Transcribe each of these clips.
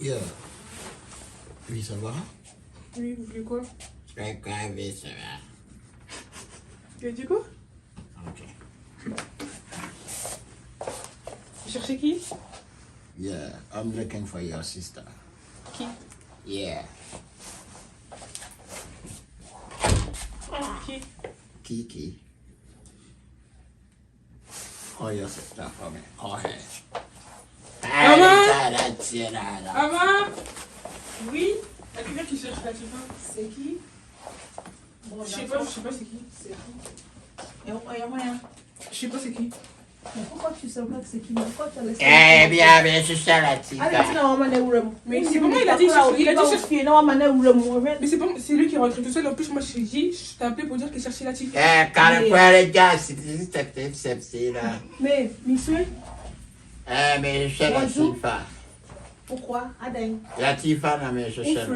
Yeah. Oui, ça va? Oui, vous voulez quoi? Oui, ça va. Tu as dit quoi? Ok. Vous cherchez qui? Yeah, I'm looking for your sister. Qui? Yeah. Qui? Kiki. Call your sister for me. Call her. Maman? Oui? Il y a quelqu'un qui cherche la tifa. C'est qui? Je sais pas c'est qui. C'est qui? Et moyen. Je sais pas c'est qui. Mais pourquoi tu sais pas que c'est qui? Pourquoi tu as laissé? Eh bien, je suis la tifa. Allez, tu n'as pas mané ou rem. Mais c'est pas moi, il a dit chercher. Non, mané ou rem. Mais c'est lui qui est rentré tout seul. En plus, moi je t'ai dit, je t'ai appelé pour dire qu'il cherchait la tifa. Eh, quand le frère est gars, c'est là. Mais, monsieur? Eh, mais je cherche la tifa. Pourquoi? Adèle. La tifa, non, mais je cherche.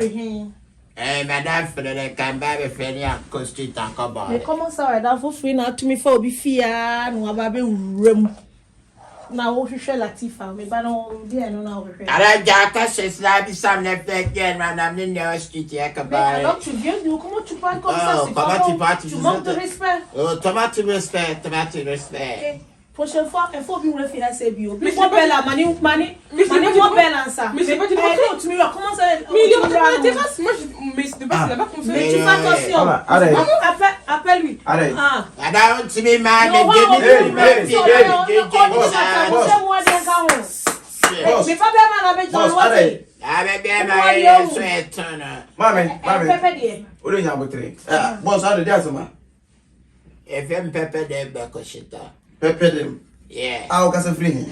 Eh, madame, Frédéric Kamba, me fait un costume encore bas. Mais comment ça va? Dans vos frères, tu me fais au bifia, nous avons un rem. Now, je suis la tifa, mais pas non, bien, non, non, je Alors, Jacques, c'est cela, il semble fait que madame n'est pas hospitalier. Mais alors, tu viens, comment tu parles comme ça? Comment tu parles? Tu manques de respect. Comment tu respectes? Prochaine fois, il faut bien le faire assez bio. Mais moi, belle, mani, moi, belle en ça. Mais c'est pas du tout. Tu me vas commencer à. Mais il est rentré par la terrasse. Moi, mais c'est pas là-bas qu'on fait. Mais tu fais attention. Arrête. Appelle-lui. Arrête. Ah. Madame, tu m'es mal, Non, Boss. mais pas bien mal avec Boss, ton arrête. avec bien ma souhaite. Mami. Pépé. Olu nya botre. Boss, arrête dia sama. FM Pepe de Bekoshita. Pepe dem. Yeah. Ah, o ka se free.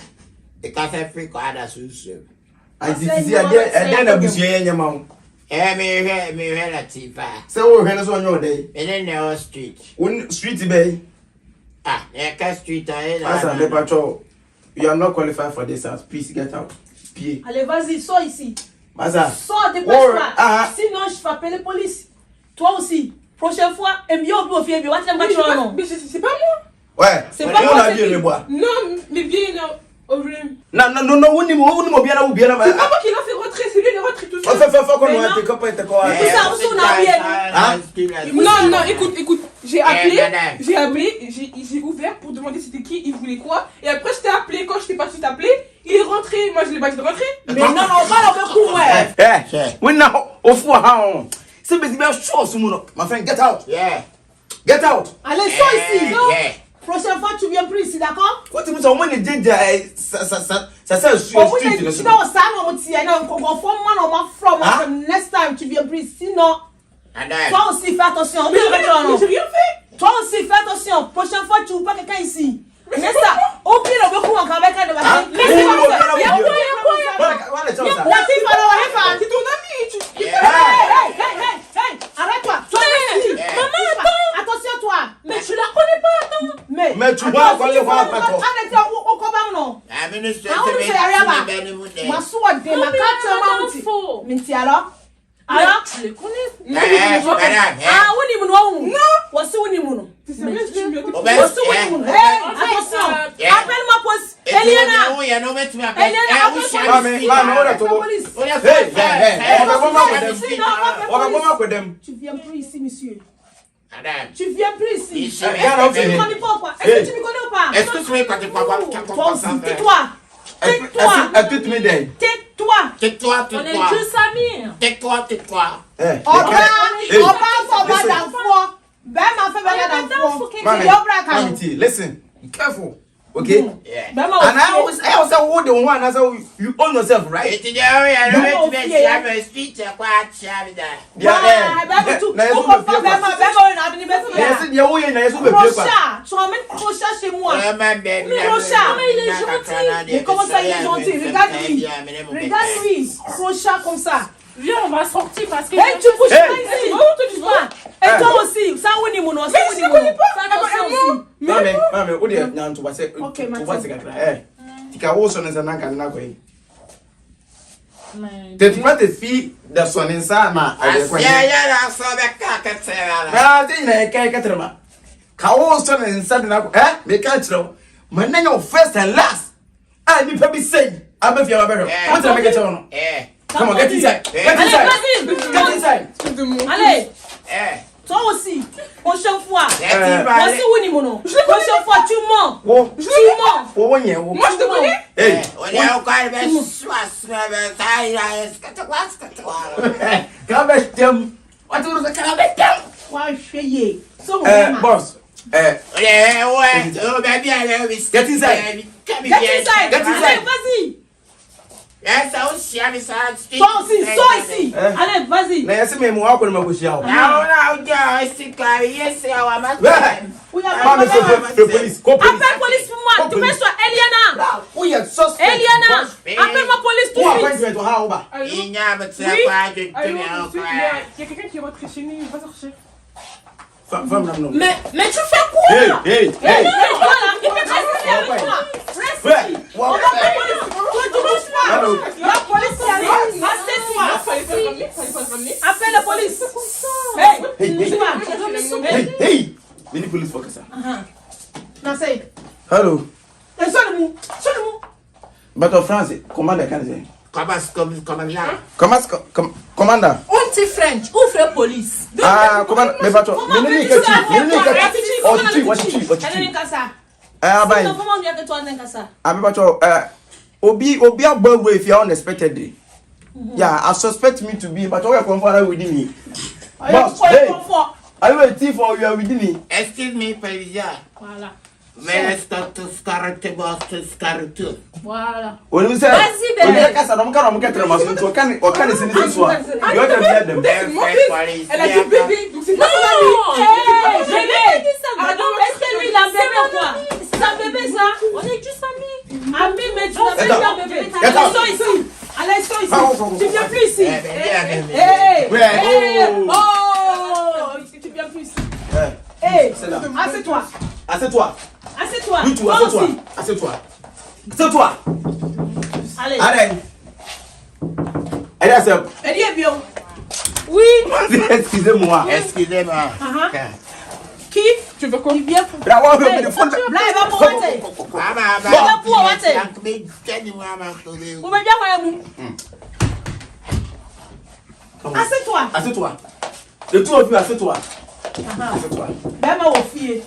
The cafe free kwada susu. I see ade na busu ye nyama wo. Me la tifa. Se wo hwe no so onyo dey. In the street. One street bay. Ah, yeah, street. Asa le patrol. You are not qualified for this house. Please get out. Pied. Allez, vas-y, sors ici. Masa. Sors, dépêche-toi. Sinon, je vais appeler la police. Toi aussi. Prochaine fois, et mieux au pied, Mais c'est pas moi. Ouais. C'est pas moi. Non, mais bien, non. Non, woni mo bia na wo bia na ma. C'est pas moi qui l'a fait rentrer, c'est lui qui est rentré tout seul. Fais quoi no te kopa te ko. Tout ça, on a bien. Non, écoute, j'ai appelé, j'ai ouvert pour demander c'était qui, il voulait quoi. Et après, je t'ai appelé, quand je t'ai pas su t'appeler, il est rentré. Moi, je l'ai pas dit de rentrer. Mais non, on va le coup, ouais. We now ofu ha on. C'est bien chaud ce monde. My friend, get out. Yeah. Get out. Allez, sors ici. Yeah. Prochaine fois, tu viens plus ici, d'accord? What you want to do? Ça tu vas au salon, on tient un conforme, on m'a from. Next time, tu viens plus ici, sinon. Toi aussi, fais attention. Mais j'ai rien fait. Toi aussi, fais attention. Prochaine fois, tu ouvres pas quelqu'un ici. Mais ça, au pire, on veut qu'on avec un de ma Mais c'est pas ça. Il y a quoi? C'est ton ami. Hey, arrête-toi. Maman, attention, toi. Mais tu la connais pas, attends. Mais tu vois quoi le voir après toi. Au combat ou non? Ma soie de ma carte, mais tu alors? Alors? Je les connais. Ah, oui, non. Voici où nous. Attention. Appelle-moi police. Eliana. Tu viens plus ici, monsieur. Tu viens plus ici. Est-ce que tu me connais pas ou pas? Est-ce que tu me connais ou pas? Est-ce que tu me connais pas? Toi aussi, tais-toi. Tais-toi. Tais-toi. On est juste amis. Tais-toi. On va dans foi. Mami, listen. Be careful. Okay? Yeah. And I always hold the one as you own yourself, right? It's in the area. I don't know if you have a street. Quite shabby there. Rocha chez moi. Rocha, mais il est gentil. Mais comment ça, il est gentil? Regarde-lui. Rocha comme ça. Viens, on va sortir parce que. Hey, tu bouges pas ici. Tu bouges pas. Et toi aussi. Ça, on est mon nom. Mais je ne connais pas. Maman, où est-ce que tu vas se ok, tu vas où sonner ça n'a qu'à n'a quoi. Tu vas te fier de sonner ça ma. Ah, tu n'as qu'à quatre mois. Quand sonner ça n'a quoi. Mais quand tu l'as, maintenant first and last. Ah, il peut be saying. I'm a fier. What's the make it on? Come on, get inside. Get Allez, inside. vas-y. Get inside. Allez. Eh. Toi aussi. Prochaine fois. Moi aussi, oui, Nimono. Prochaine fois, tu mens. Oh. Tu mens. Oh, ouais, yeah. Moi, je te connais. Hey. on est encore mais ça il a est-ce que tu vois Cabbage tem. What was the cabbage tem? Ouais, chérie. Boss. ouais oh baby allez Get inside. Get inside. Allez, vas-y. Ça aussi avec ça. Toi aussi, sors ici. Allez, vas-y. Na yesi me mo akọ na magoshi awo. Non, c'est carré, c'est à ma Oui, Pas me the police. Call police. appelle police pour moi. Tu mets sur Eliana. Oh yeah, suspect. Eliana. Appelle ma police tout Who de suite. appointment to how ba? Il n'y a pas de ça Oui. pas de Allô, tenir monsieur, encore. il y a quelqu'un qui est rentré chez nous, il va sortir. Femme non. Mais tu fais quoi? Hey. Voilà, il fait rester avec toi. Reste ici. On va appeler la police. Toi, tu bouges pas. Allô. La police est allée. Assieds-toi. Fallait pas le ramener. Appelle la police. Hey. Hey. Many police for kasa. Non, c'est. Hello. Sonne-moi. But of France, commander can say. Comment là? Commander. On dit French. Ouvre la police. Ah, commander. Mais pas toi. Mais Comment vient que toi n'est qu'à ça? Obi above way if you unexpectedly. Yeah, I suspect me to be, but we are confident within me. Boss, hey, are you a thief or you are within me? Excuse me, Pelisia. Voilà. Mais laisse ton scarrette, boss, scarrette. Voilà. When we say, Vas-y, bébé. when you cast a number of get a mask, or can you see this one? You are the them. Elle a dit bébé, donc c'est pas Non! ton Hey, bébé! Ah, non, Est-ce que lui, il a bébé ou quoi? C'est un bébé, ça? On est juste amis. Amis, mais tu n'as pas un bébé. Allez, sors ici. Allez, sors ici. Tu viens plus ici. Hey! Oh! Tu viens plus ici. Hey! C'est là. Assieds-toi. Assieds-toi. Assieds-toi. Oui, tout, Toi assieds-toi. aussi. Assieds-toi. Allez. Allez. Allez, c'est. Elle y est bien. Oui. Excusez-moi. Excusez-moi. Qui? Tu veux quoi? Il vient pour. Là, on va me fond. Là, il va pour voter. Vous me dites quoi, vous? Assieds-toi. Assieds-toi. Le tout of you, assieds-toi. Assieds-toi. Ben, ma fille.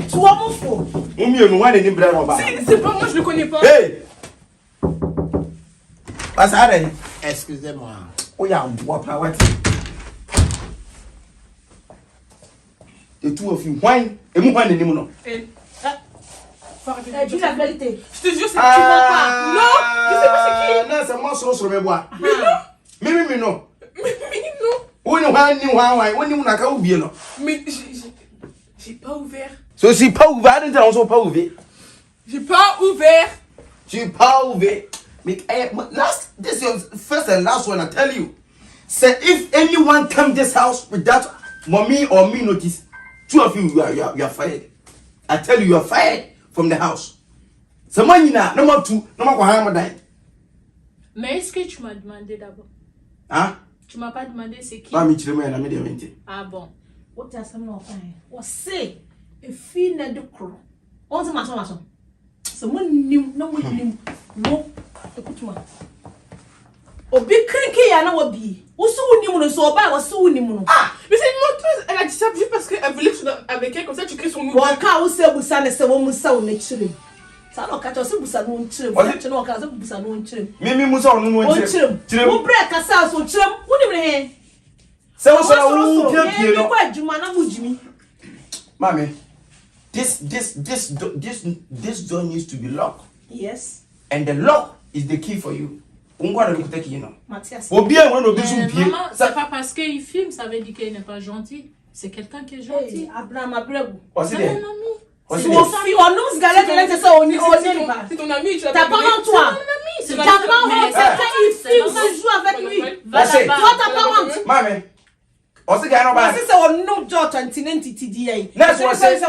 Tu vois mon faux. Au mieux, nous, on est des bras en bas. C'est pas moi, je le connais pas. Hey! Allez. Excusez-moi. Oh, y'a un bois par what? The two of you, wine, et moi, wine, et moi, Dis la vérité. Je te jure, c'est que tu mens pas. Non, je sais pas c'est qui. Non, c'est moi sur mes bois. Mais non. Mais non. Mais non. Où est-ce que vous êtes? Mais j'ai pas ouvert. So, si pas ouvert, on ne pas ouvert. J'ai pas ouvert. Tu pas ouvert. Mais this is your first and last one, I tell you. Say if anyone come this house without mommy or me notice, two of you, you are fired. I tell you, you are fired from the house. Someone no more two, no more Mohammed. Mais est-ce que tu m'as demandé d'abord? Hein? Tu m'as pas demandé c'est qui? Pas mi la média 20. Ah bon. What does that mean? What say? A fee na de cro. On se maçon. C'est mon nim, non mon nim. Non. Écoute-moi. Obi crinqué ya na wabi. Où sou nim no so ba, où sou nim no. Ah, mais c'est une menteuse. Elle a dit ça juste parce qu'elle voulait que je sois avec elle, comme ça tu crées son nom. Bon, quand on se boussa ne se wo musa o ne chire. Ça non quand on se boussa no chire. Tu non quand se boussa no chire. Mimi Musa on nous chire. Wo break asa so chire. Wo nim ne. C'est on sera où bien pied non. Quoi juma na mujimi. Mami. This door needs to be locked. Yes. And the lock is the key for you. Mathias. Ou bien on oublie son pied. Maman, c'est pas parce qu'il filme, ça veut dire qu'il n'est pas gentil. C'est quelqu'un qui est gentil. Abraham Abreu. C'est un ami. C'est mon fils, on nous galère de l'être ça, on y va. C'est ton ami, tu l'as T'as pas honte, toi. C'est T'as pas honte, c'est quand il filme, tu joues avec lui. Toi, t'as pas honte. Maman. On se gagne en bas. C'est ça, on nous doit t'entendre TTDA. Là, je vois ça. C'est ça,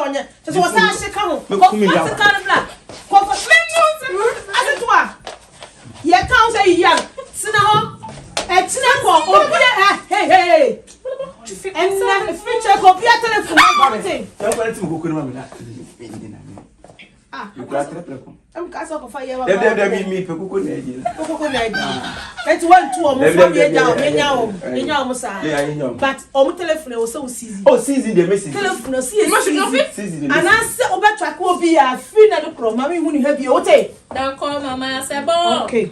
c'est quand Mais comment il y a? Assieds-toi. Il y a quand c'est hier. Sinon, et tu n'as pas oublié. Hey. Tu fais comme ça. Tu as copié à téléphone. Tu as pas dit que tu là. Ah. You got triple. I'm castle of fire. Me, Kyekeku, That's 1, 2, almost 4 years down. But on telephone was so easy. Oh, season the message. Telephone, see, and I said, over track will be a free at the chrome. Mammy, when you have your tea. Don't call Mama Sebo. Okay.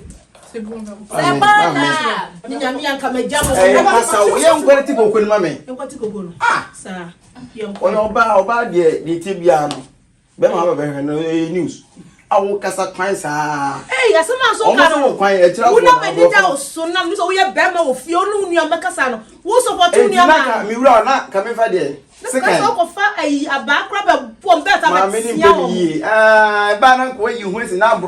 Sebona. Nyamia come a jam. I am going to go with mammy. You want to go? Sir. On about the Tibiano. Bema news. I will cast a client. Hey, as a man so quiet. Who know my data so now so we have Bema of Fiona Macasano. Who's about you near me? We are not coming for the second of a back rubber bomb better. Banner, where you went in our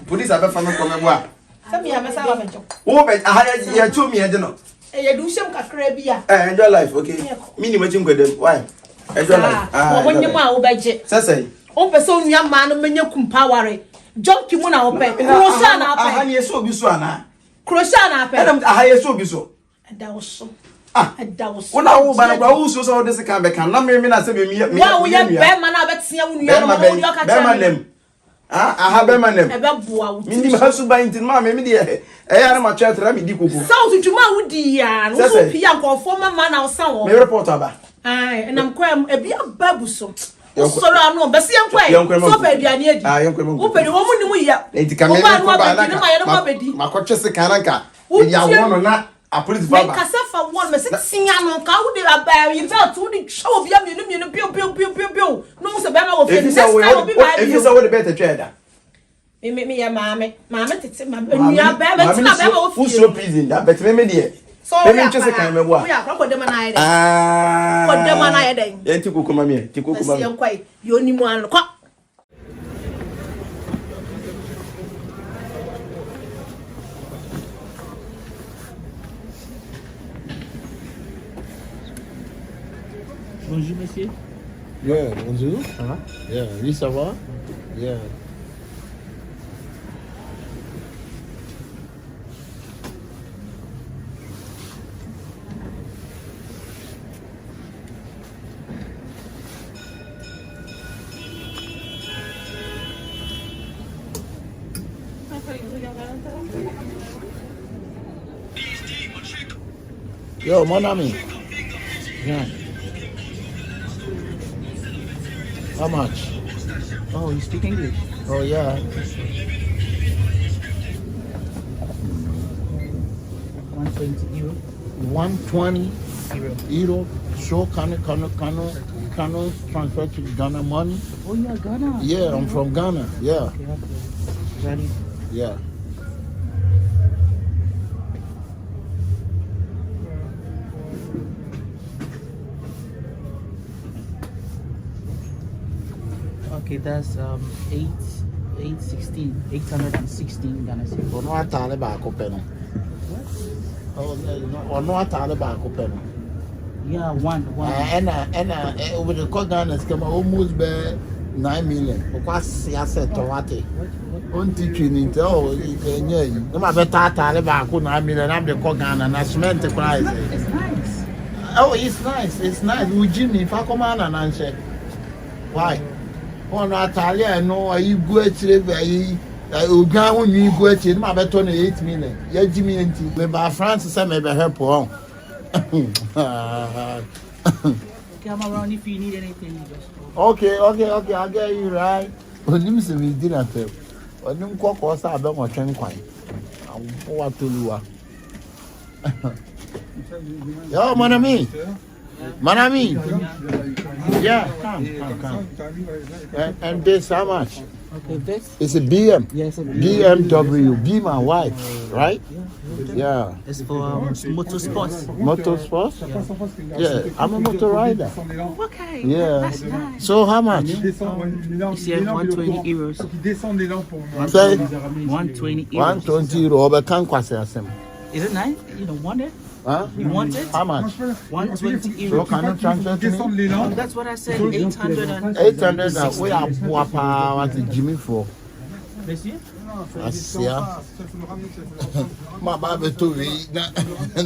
police have a family from a Tell me, I'm a savage. Oh, but I had 2 million. You do some Caribbean. Enjoy life, okay? Minimum with them. Why? Enjoy life. When you want budget. Say, on person young man when you come power. Jump you want to pay. Crosana, I hear so be so. Crosana, I hear so be so. And that was so. When I will buy a house, so this can be can not mean I say me. Well, we have Beman, I bet see you. Beman. I have Beman. Minimum has to buy into mammy. I am a child. Let me do. So to tomorrow, dear, and Pianco, former man or someone. Me report about. Aye, and I'm quite a bit of babuso. So I know, but see, I'm quite so baby. I need open the woman we are. It can be my coaches, the Kanaka. We are one or not. I put it back. Casafa one, but sing on cow, they are by you felt to the show of yum, you. No, so better of if you saw the better trader. Me, a mammy, mamma, it's a mammy, who's so pleasing that, but maybe dear. So I'm just a kind of what? We are proper them and I. What them and I then? To go come here, to go come quite. You only one. Bonjour monsieur. Yeah, bonjour. Ça va? Yeah, oui, ça va? Yeah. Yo, mon ami. Yeah. How much? Oh, you speak English? Oh, yeah. 120 euro. 120 euro. So can transfer to Ghana money? Oh, yeah, Ghana. Yeah, I'm from Ghana. Yeah. Okay. Ready? Yeah. Okay, that's 816 Ghana cedis. Ono atale ba akopeno. Oh, no, ono atale ba akopeno. Yeah, one. And with the Ghana is come almost be 9 million. Because I said to what? On teaching it, oh, no matter atale ba ko 9 million. I'm the Ghana na cement price. It's nice. Oh, it's nice. It's nice. We Jimmy, if I come on and answer, why? On Italia, no, I go actually by Ugan, you go actually, my better 8 million. Yeah, Jimmy and T. By France, I may be help on. Come around if you need anything. You just Okay, I'll get you right. When you see me dinner, when you cook was about my train coin. I'm what to do. Yo, mon ami. Yeah, come. And this how much? okay, this? It's a BM. Yes, yeah, BMW. Be my wife, right? Yeah. It's for motorsports. Motorsports? Yeah, I'm a motor rider. Okay. Yeah. That's nice. So how much? It's here 120 euros. Say 120 euros. 120 euro. But can't quite say. Is it nice? You don't want it? Huh? You want it? How much? 120 So euros. can you transfer to me? That's what I said. 800 and 800. We are poor power. What is Jimmy for? Monsieur? Asia. Ma babe to we.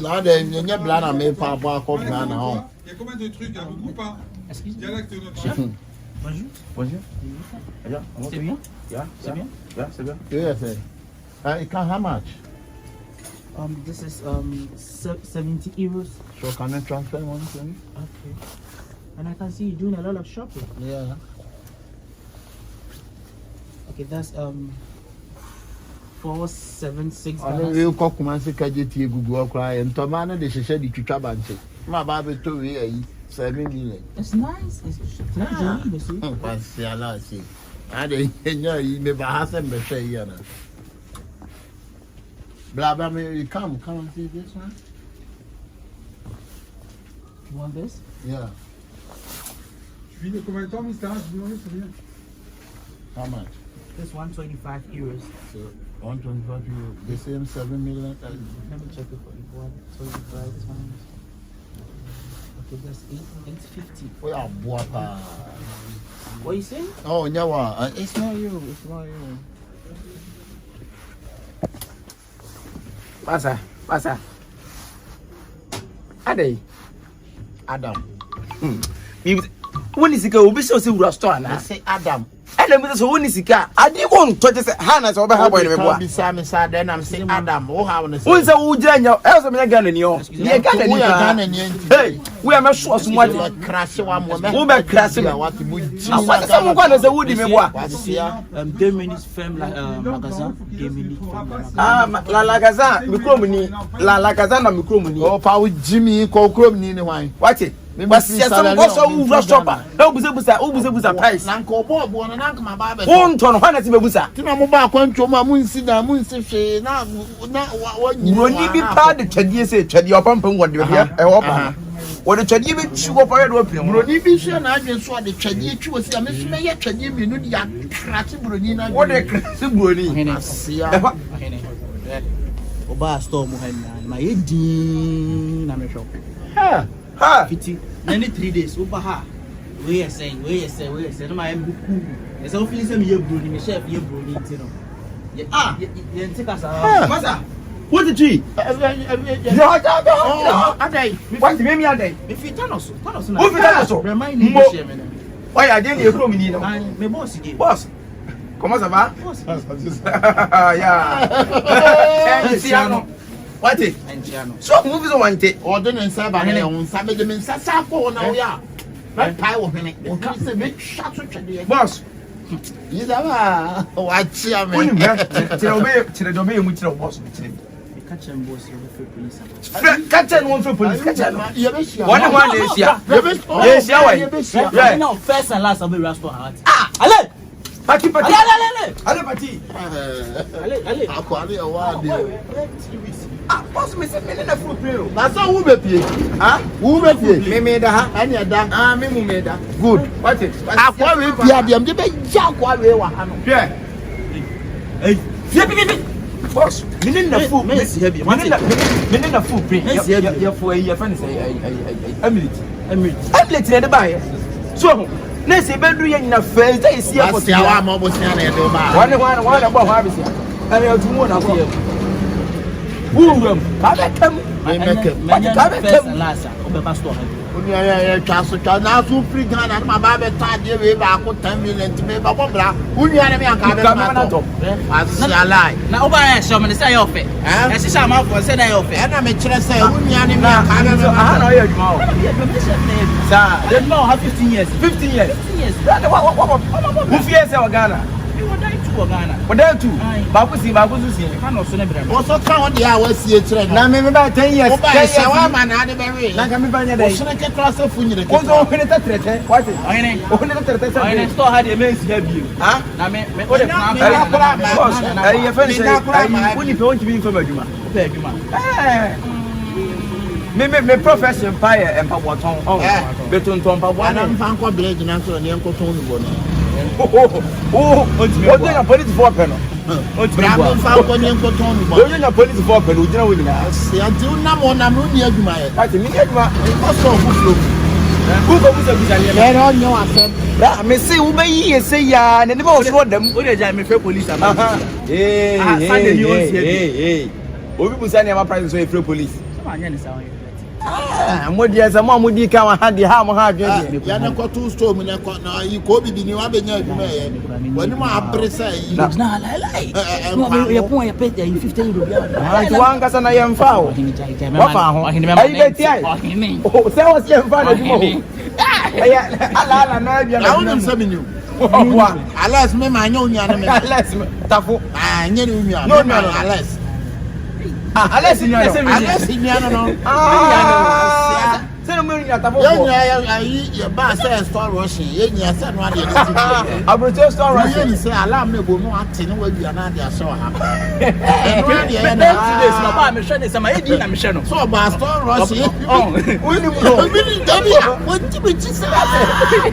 Now then, you need blood and make papa come Ghana home. Il y a combien de trucs? Il y a beaucoup pas? Excuse Il y me. a l'acte de notre Chef? chef. Bonjour. Bonjour. Yeah, C'est bien? Yeah, C'est bien? Yeah, c'est bien. Yes, sir. How much? This is 70 euros. So can I transfer one to me? Okay. And I can see you doing a lot of shopping. Yeah. Okay, that's 476 I know you cook man say KJT Google cry and Tomana de Shisha di Chucha Banche. My baby to we 7 million. It's nice. It's nice, you see. Fancy a lot, see. I didn't know you never have them be say, you know. Blah blah, you come and see this one? You want this? Yeah. How much? This 125 euros. So 125 euro, the same 7 million. Let me check it for you. 125, this one. Okay, that's 850. We are boapa. What you saying? Oh, yeah, it's not you. It's not you. Pasa. Ade. Adam. When is it go? We so restaurant. I say Adam. And then so when is it go? I didn't want to say Hannah so how boy me boy. Then I'm saying Adam. Oh, how to say? Who say who janya? Else me Ghana ni o. Ye Ghana ni. Hey, we are sure so much. Crash one moment. Who be crash me? What say mo kwa say who di me boy? 2 minutes femme magasin, 2 minutes femme magasin. Ah, la Lagazan, micro ni. La Lagazan na micro ni. Oh, pa Jimmy ko krom ni why? Watch it. But yes, some also who rush shopper. No busa price. Nanko bobo na nanka mababe. Won ton hwana ti bebusa. Ti na mo ba kwantwo ma munsi da munsi hwe na Roni bi pa de twade se twade opampam wode bia e ho pa. Wode twade bi chiwo pa ye do opin. Roni bi hwe na adwen so de twade twiwo si ame hwe ye twade mienu de ya krati broni na. Wode krati broni. Asia. Oba store mo hen na ye din na me shop. Ha. Fiti. Any 3 days over ha. We say no my buku. It's all feeling some ye broni, me chef ye broni you know. You take us out. Masa. What the tree? Yeah. Adai. What me adai? Me fit Thanos na. Who fit Thanos? Remind me share me. Why are they kro mi ni no? Me boss again. Boss. Comment ça va? Boss. Yeah. Enciano. What it? Enciano. So movies on one take. Order and serve and on Sabe de Mensasa for now, yeah. Right pie of it. Or can't say make shot to Boss. Is that what you When you get to the domain which the boss. Catch and boss for police. Catch and one for police. Catch and one is here. Yes, yeah. Right now, first and last, I'll be restaurant. Allez! Parti. Allez, parti. Allez. Aquali a while. Ah, boss, me say me na fruit play. That's all who be pay. Huh? Who be pay? Me made that. Any da. Ah, me mu made that. Good. What it? Aqua we pay dem de be ja aqua we wa ha no. Yeah. Hey. Boss, me na fruit. Me na fruit play. Your for your friend say Emily na dey buy. So, na say be do yen na face dey see for see how am almost na dey do ba. One go ha be say. And you do more na for you. Woo, come. We make it. First and last, I'll store. Yeah, twa na so free Ghana na ba be ta de we ba ko 10 million to me ba bobra. Unu ya na me aka be na to. Asia lie. Na oba ya show me say your fe. E si sha ma for say na your fe. E na me kire say unu ya na me aka be So, aha na you adwuma o. Sir, They know have 15 years. 15 years. 15 years. Who fears say Ghana? We were dying to Ghana. What there too? Ba ku si Can also never. also kan on dia wa sie kire na me ba 10 years. Oba ya wa ma na de be we. Na ka me ba nya dai. So na ke class fu nyire ke. Ozo hene ta trete. What? Oyene. Hene ta trete sa. Oyene store had a men's here bi. Ha? Na me o de plan. Boss, you friend say woni pe won kimi fam adwuma. Pe adwuma. Me profession fire and paboton. Beton ton pabo. Ana mfa nko village na so ne nko ton nubo no. What na police for pen no. Bra mo mfa nko ne nko ton nubo. Onye na police for pen ojina wo nyina. Se ati una mo na mo ni adwuma ye. Ati mi adwuma Ko so fu flow. Who go busa busa le. Le no nyo asem. Bra me say wo bayi ye say ya ne ba wo so dam. O de ja me fe police am. Hey. Obi busa ne ma price so e free police. Come on, you say. Mo dia se mo di kan ha di ha mo ha adwene. Ya na ko to store mu na ko na yi ko bibi ni wa benya adwuma ye. Wani ma abresa yi. Na lai. No ya pon ya pete yi 50 euro bia. Ah, tu anga sana ya mfa o. Wa fa ho. Ai beti ai. O se o se mfa na adwuma ho. Aya ala na bia na. Na wonam se menyu. Wa Alas me ma nya onya na me. Alas tafo. Ah, nya ni onya. No, Alas. Alas ni no. Alas ni no. Ah. Se no me nya tafo. Ya ya ba say store rushing. Ya nya say no ade ni. Abrocho store rushing. Ya say alarm me bo no ate no wa bia na ade aso ha. No ade ya na. This na ba me hwe ne sama edi na me hwe no. So ba store rushing. We ni mo. We ni dabi ya. What ti be chi say.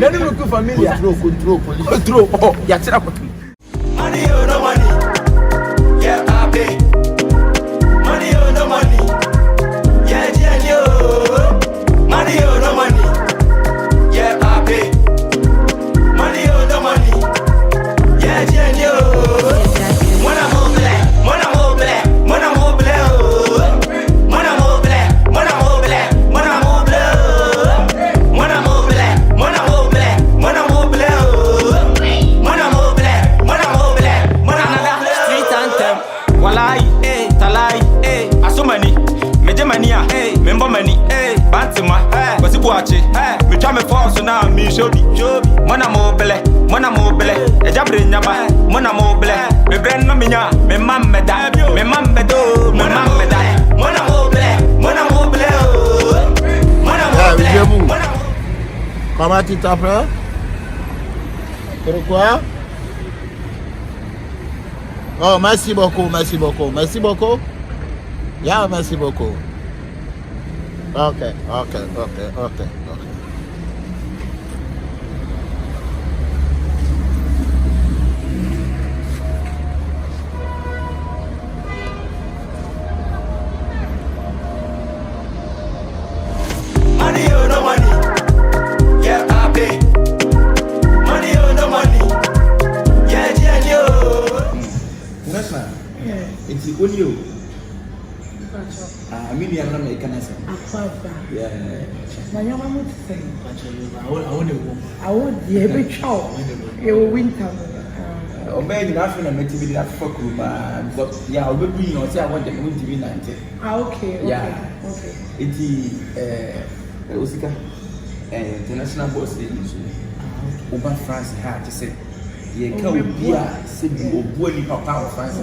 Nani mo ku familia. Control police. Control. Oh, ya tira ko. Money or no money, yeah, I pay. Money or no money, yeah, yeah, yo. Money or no money, yeah, I pay. Money or no money, yeah, yeah, yo. When I'm over there, when I'm over there, when I'm over there, when I'm over there, when I'm over there, when I'm over there, when I'm over there, when I'm over there, when I'm over there, when I'm over there. Street anthem, walai, talai, asumani, mejemania, membomani, bantima, wasibuache, me try me force na me shobi, mona mobile, ejabre nyama, mona mobile, me brand no minya, me mammeda, mona mobile, Comment tu t'appelles? Pourquoi? Oh, merci beaucoup. Yeah, merci beaucoup. Okay. money or no money, yeah, I pay. Money or no money, yeah, yeah, yo. Nasa. It's only you. I mean, I'm not making a sense. Yeah. I want the every child. You will winter. Obey the African and maybe that for Kuba. Yeah, I'll be, you know, say I want them to be 90. Okay. Yeah. Okay. It's Osika international boss over France had to say, you can't be a city or bully papa of France.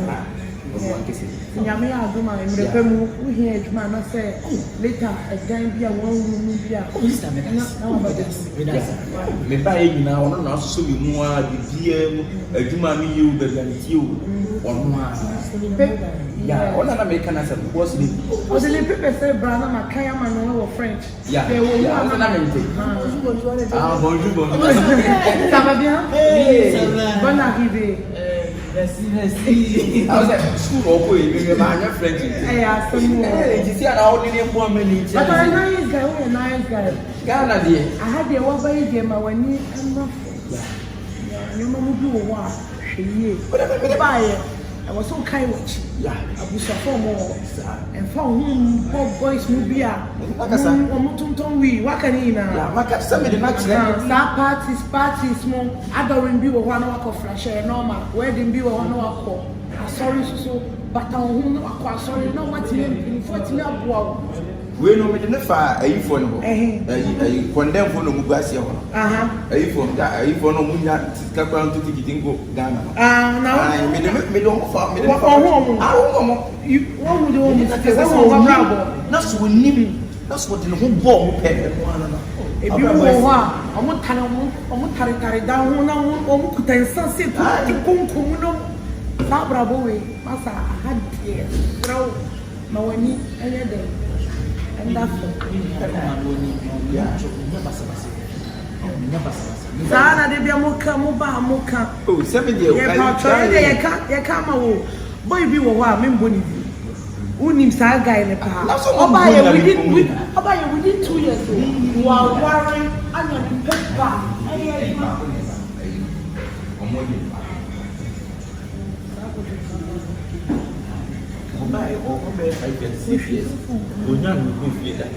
Yamia Duma in the Pemu, we hear man, I say, later a giant beer, 1 room beer. Me buy now, not so you more the DM, a Jumami, you, the you, or more. Yeah, all American as a was the people say, Brana, Makaya, man, or French. Yeah, they will not bonjour. Ça va bien? Bonne arrivée. I was at school, my French. You see, I only need 1 minute. But I'm a nice guy. Ghana, dear. I had the one by game, I went in and not. You know, do a while. I was so kind with you. I was a former and found whom boys movie. What can you now? What can somebody parties, more. I don't be 1 hour of flash, normal, wedding be 1 hour call. Sorry, so, but I won't sorry, no what's in 40 minutes. We know me the fire, a phone, a condemned for no Mugasia. A phone that a phone of Munya, Capran to take go Ghana. Now I made a middle for me. You won't do it. That's what Nimmy, that's what the whole ball pen. If you want, I want to carry down one could tell sunset to Punkuno. Barbara Bowie, Massa, I had here. Throw Mawani any day. And that's Sana de bia moka moka. Oh, 7 years. You come boy be wa me mboni. Unim sa guy le pa. Oba within 2 years. You are worrying and you pay back. come back 5 years, 6 years. Go down with good fear.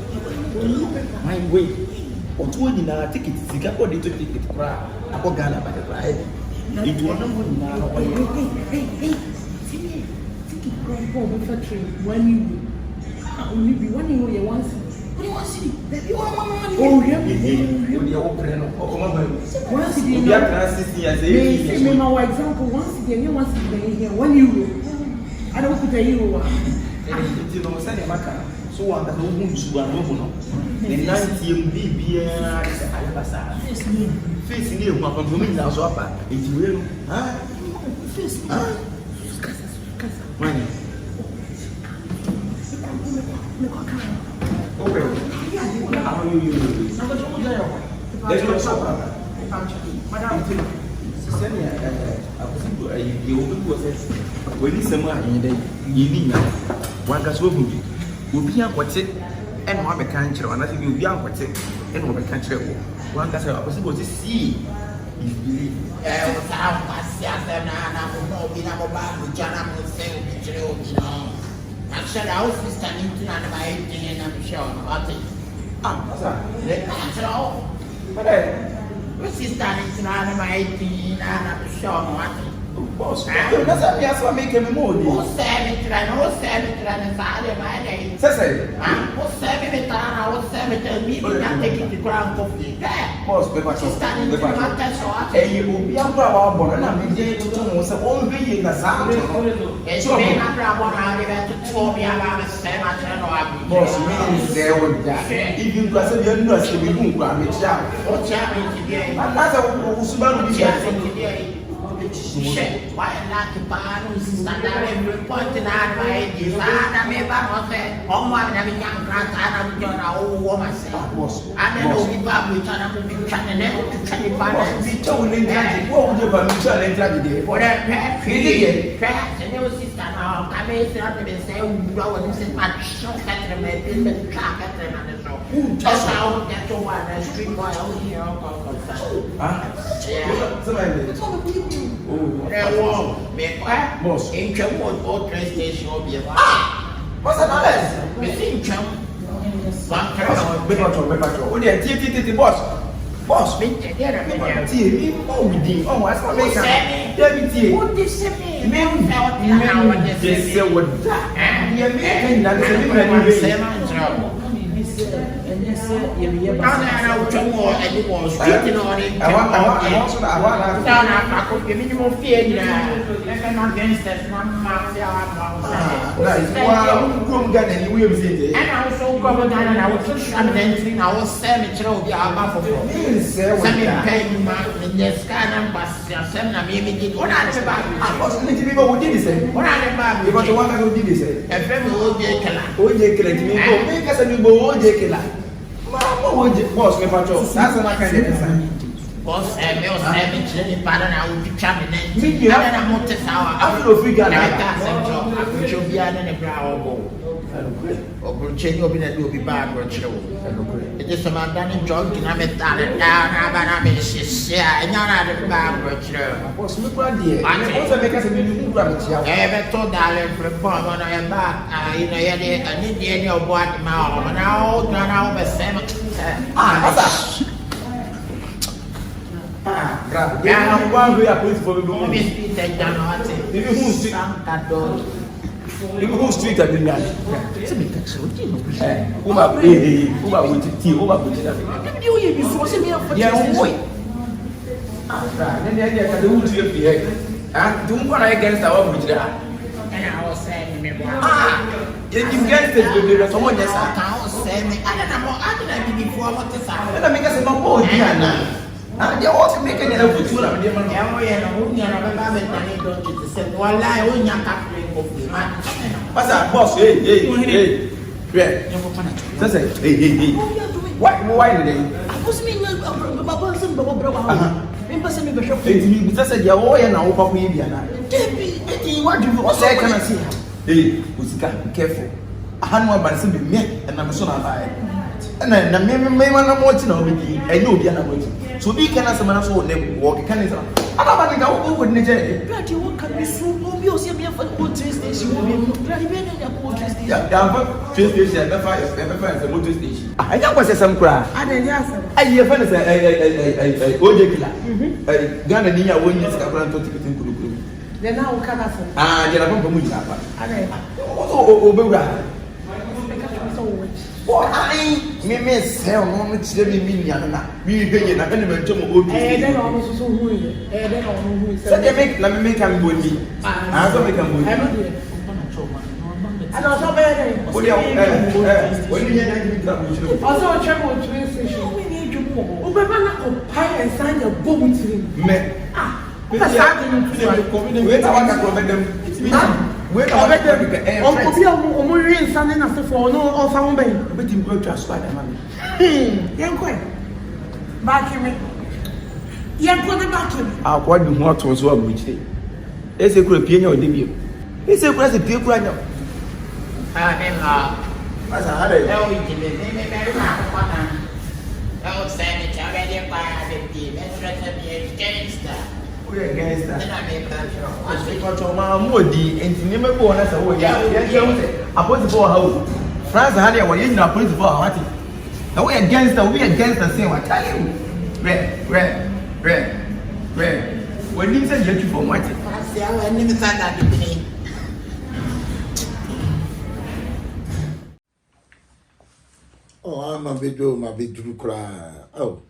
My way. Or 20 now, ticket, Singapore, they took ticket. I got Ghana by the ride. It was not good now. Hey. When you only be one you want to see. Oh, yeah. Once again, my example, once again, you want to be here 1 euro. I don't put a euro. So one that don't move to one. The 90 BBA is a Alabasa. Facing you, my company now, so far. It's real. Huh? Money. How are you? There's no supper. When it's somewhere in the evening, one gets over will be unquoted and one country, and I think you'll be unquoted and one country. One gets a possible to see. If you actually, I was standing to none of my 18 and I'm sure about it. But what's he standing to none of my 18 and I'm sure about it? Boss, that's what make him more. What's 7 and Saturday, my name? Say, what's 7 I was 7 me not taking the ground coffee. boss, paper Standing to my test, and you will be a bravo, and I'm beginning to tell us all be in the sound. It's me not bravo, I to tell me about the same. Boss, means there with that. If you got a young nurse, we won't grab it down. What's happening today? Another who's about to be today. Why not to buy standard pointing out my design? I may not say, oh, my young grandson, I'm going to woman. I don't know if I'm to channel to channel finance. We told him that what would you permission and day? For that, perhaps a new sister now, I may say, oh, this is my short settlement in the track at the manager. Just how that's the one, a street boy out here. Boss, in Chumwood or train station will be what's another? Missing Chum. One turn, only a TTT boss. Boss, me, oh, we did. Oh, what's my make? Deputy, what did say me? Men felt now what they say what that. And you're making that boss, that's what I can do. Boss, I'm pardon, I will be traveling. I'm not a sour. I will figure out. I will be a brow or change your business will be bad. It is some done joke and I'm a talent down. I'm a share and you're not a bad. What's my dear? I also make us a new rabbit. I have $2 for a bomb on a back. I need any of what now. Now, now, the same. Yeah, one way I put for the woman. Who street at the night? Over with tea, over with that. You before me up. Yeah, boy. Then I can do to your and do what I against our bridge there. And I was saying, if you get this, someone just I was saying, I don't know before what to say. And I make us a more here. And they also make it a good one. They what's that, boss? Hey. Why did they? I was mean, that's a yaw and our copy. What do you say? Can I see? Hey, be careful. I had one by simply me, and I'm so alive. And then the may want to watch no, and you'll be an so be can as a man so walk can Aba ga wo ko ni je. But you want can be so be o see me for the train station will be no. Brady be na go train station. Ya fa train station be fa the motor station. Ah, ya kwase sam kra. Ada ni asem. Ai ye fa na say oje kila. Ghana ni ya wonyi sika kra nto tikitin kuru. Then now we can asem. Ah, je na fa mu jira pa. Ada. O be wura. So what? Well, me sell no chire me na. Me be na kana me ntomo obi. Then almost so who is? Then almost who is? So they make am body. Ah, so make am body. I don't know better. Body when you na give me Also travel to train station. We need to move. Obeba na compile and sign the bomb with him. Me. Wait, I want to go back them. Wait, I want to go back. Obi omo ri nsan na se for no o fa won ben. Betim go to squad man. Yen ko. Back me. Yen ko de back me. Ah, what do want to so abuchi. Ese kura pie nya ode bi. Ese kura se pie kura nya. Ah, nem ha. Asa hada. É o ikile, nem me quero nada com a é o sene, que a velha para de ti, me trata de gangster. We are gangster. Then I make that show. As we control my modi, and to never go on as a way. Yeah, I put it for how. France had a way in a police for what? Now we are gangster, saying what tell you. Red. When you said you for what? I say, I never said that to me. Oh, I'm a bit cry. Oh,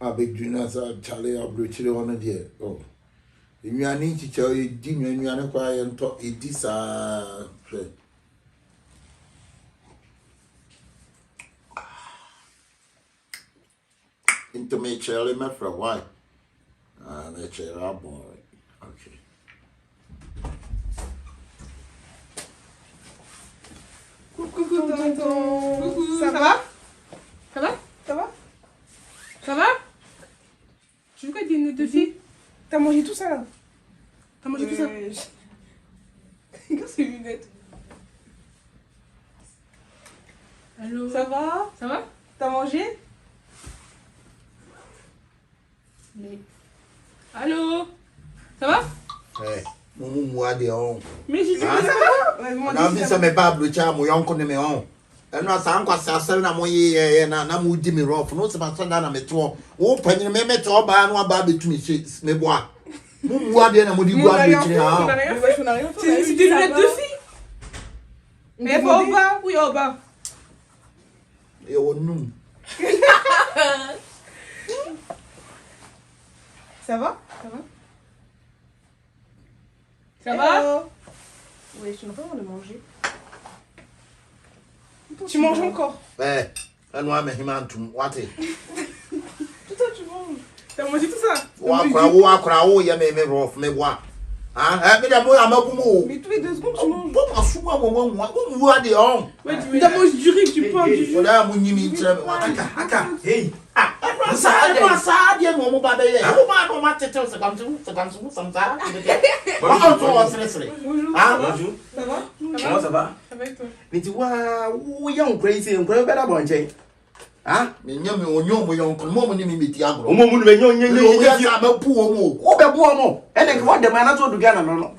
I beg you not, Charlie, I'll bring you on a dear. Oh, if you are need to tell you, demon, you are quiet and talk it is into me, Charlie, my friend. Why? Let's say, boy. Okay. Coucou tonton. Coucou. Ça va? Ça va? Ça va? Ça va? Tu veux quoi des deux filles? T'as mangé tout ça là? T'as mangé tout ça? Regarde ces lunettes. Allô? Ça va? Ça va? T'as mangé? Allô? Ça va? Hey, moi, des on. Mais j'ai dit que ça va? Now, this is my Bible, child, my uncle, me on. And not some question, I'm way, and I'm with me rough. No, some son down a metro. Oh, penny, me metro, by no baby to me, she's me boy. What then would you want to C'est des lunettes de filles? Mais pas au bas? Oui, au bas. Oh, no. Ça va? Ça va? Ça va? Oui, je suis en train de manger. Tu manges encore? Eh, and one him and to what? Tout ça, tu manges. T'as mangé tout ça? Walk, ya me rough, me what? Ah, me the boy, I'm a woman. Mais tous les 2 secondes, tu manges. Pop a souma woman, who are the on? Ouais, tu manges du riz, du pain, du jus. Voilà, mon yimi, Aka. Hey. Sad, young woman, baby. I don't want to tell some time. Bonjour. Ça va? Comment ça va? Ça va avec toi? Mais tu vois, où y a un crazy, un peu belle abonché. Hein? Mais nyame onyo mo yon ko mo ni mi ti agro. O mo mu be nyo Yo ya ma pu o mo. Wo be bu o mo. Ene what the man to do Ghana no.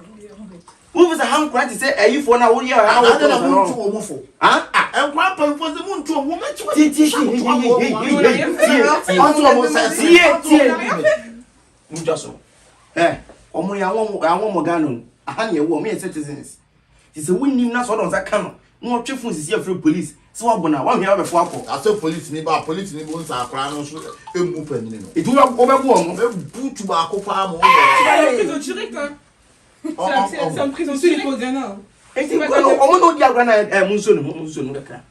Who is a hand cranty say ayi for na wo ya ha wo na mo tu o mo fo. Ah? En kwa pa fo se mo tu o mo ma chi. Ti. On tu o mo sa tie. Mu jaso. Omo ya won mo Ghana. Aha ne wo me citizens. Ti se wonnim na so don sa ka no. No twe phone sisi afre police. So wabona wa hia obefo akọ. Aso police ni bo nsa akra no so emu panini no. Itu obebu omo. Butu ba akọpa mo. C'est une prison directe hein. C'est une prison directe au Ghana. Et c'est omo no dia Ghana munso no dekra.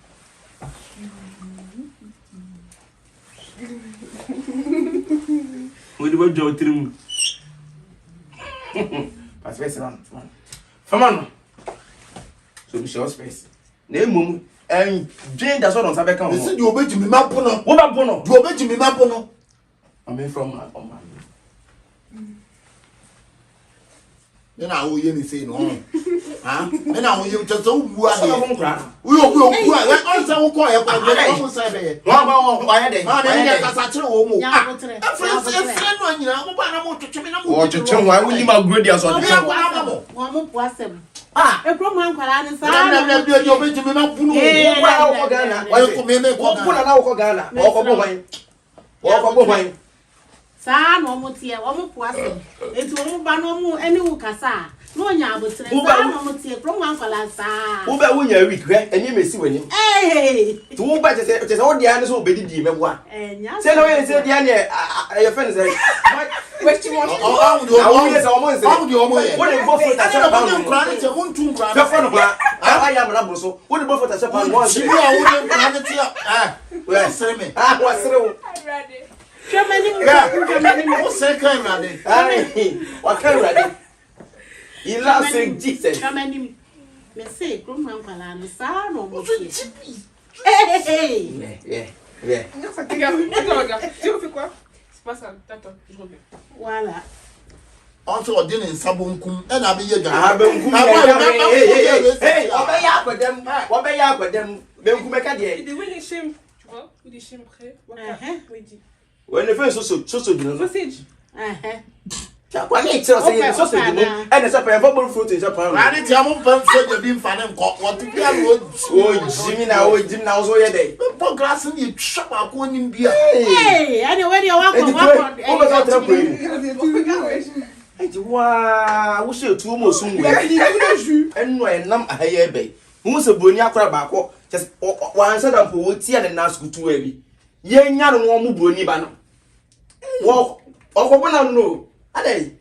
We do jo trim. Pass space man. Famano. So we show space. Na emom Jane that's what on sabe kan. They say you obey me map no. Wo ba bono. You obey me map no. I'm from then I will you say no. Ah, then I will you just so who are Some of them we will also call you almost say why they? I didn't catch a woman. Nyabotre. Friend one, you know, I'm to chimney. Or to tell why we ma grade as on the show. Wa mo po asem. Ah, E kro man kwala ni sa. I'm going to be not put on Ghana. Why come in? What put an hour Ghana? Walk over mine. Walk over mine. Sa no mo tie, wa mo po asem. Enti wo ba no mo eni wo kasa. No nyabotre. Sa no mo tie, kro man kwala sa. Who bet when you're weak, and you may see when you. Eh. Two better say, it is all the others who be the memoir. Enya. Say no, you say the other, your friends say, What you want? Oh, what you almost what they both for I don't know, crying to one two grand. I am an abuso. What the both for the Japan was. You are going to ah, well, say me. Ah, what's through? What's second, Randy? What can ready? You love saying Jesus. Me say kro man kwala ni sa no mo tie. Eh. Yeah. Non, ça regarde. Tu fais quoi? C'est pas ça. Attends, je reviens. Voilà. Also, I didn't sabunkum, and I'll be your Ah, guy. Hey, what be up with them? Il dit oui, les chiens. Tu vois? Oui, les chiens prêts. Voilà. Oui, dit. When the first so Sausage. What makes us say sausage and it's a purple fruit in Japan. I didn't tell them so you've been finding what to be a wood. Oh, Jimmy now, so yeah, they put glass in your shop, I'm going in beer. Hey, anyway, you walk wow, we should two more soon. And when I'm a hair bay. Who's a bunya crab, just one set up for tea and ask you to heavy. Ye young woman, bunny banner. Walk, or one I know. Ade,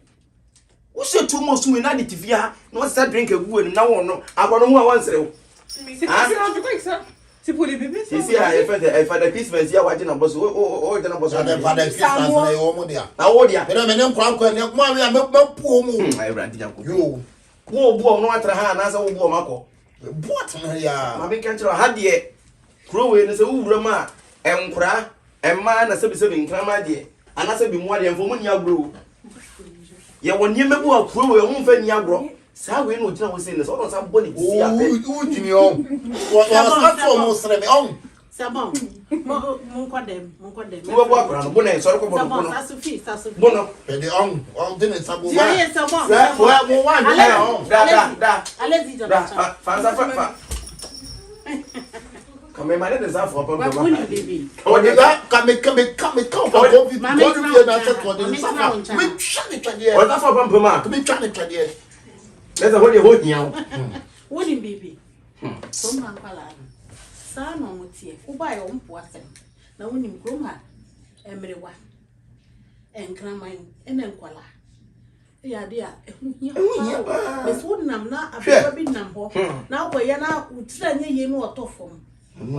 we should two more soon in Aditivia. No, start drinking wood now or no. I don't know once. C'est quoi ça? C'est pour les bébés ça? Ici, I had a Christmas here watching a boss. Oh, then I was on the father Christmas. Now, what ya? But I'm an uncle, and mommy, I'm not poor moon. I ran to you. Poor boy, no matter how, as a old Marco. What? I mean, can't you have yet? Crowing is a Urama, and cra, and man, a subscribing Cramadi, and I said, be more than for money, I grew. Yeah, when you make a crew, a woman, you grow. Sao we know was saying this, all somebody. Oh, Jimmy, what was almost on? Sabon. Mon kodem. You are walking, bonnet, so Sabon, ça suffit. Bono, and the on didn't sabon. Yeah, Sabon. Allez-y, Fanza. Come in, my name is Afro. baby. Oh, that come. Go me shut it again. What that's for Bumpama? Come try it again. Let's hold your hood now. What in baby? From Mampala. Son on with you. Who buy your own poison? Now when you grow her, everyone. And grandma and then Kuala. Yeah, dear. Miss Wooden, I'm not a baby number. Now, where you're now, would send you more tough from. And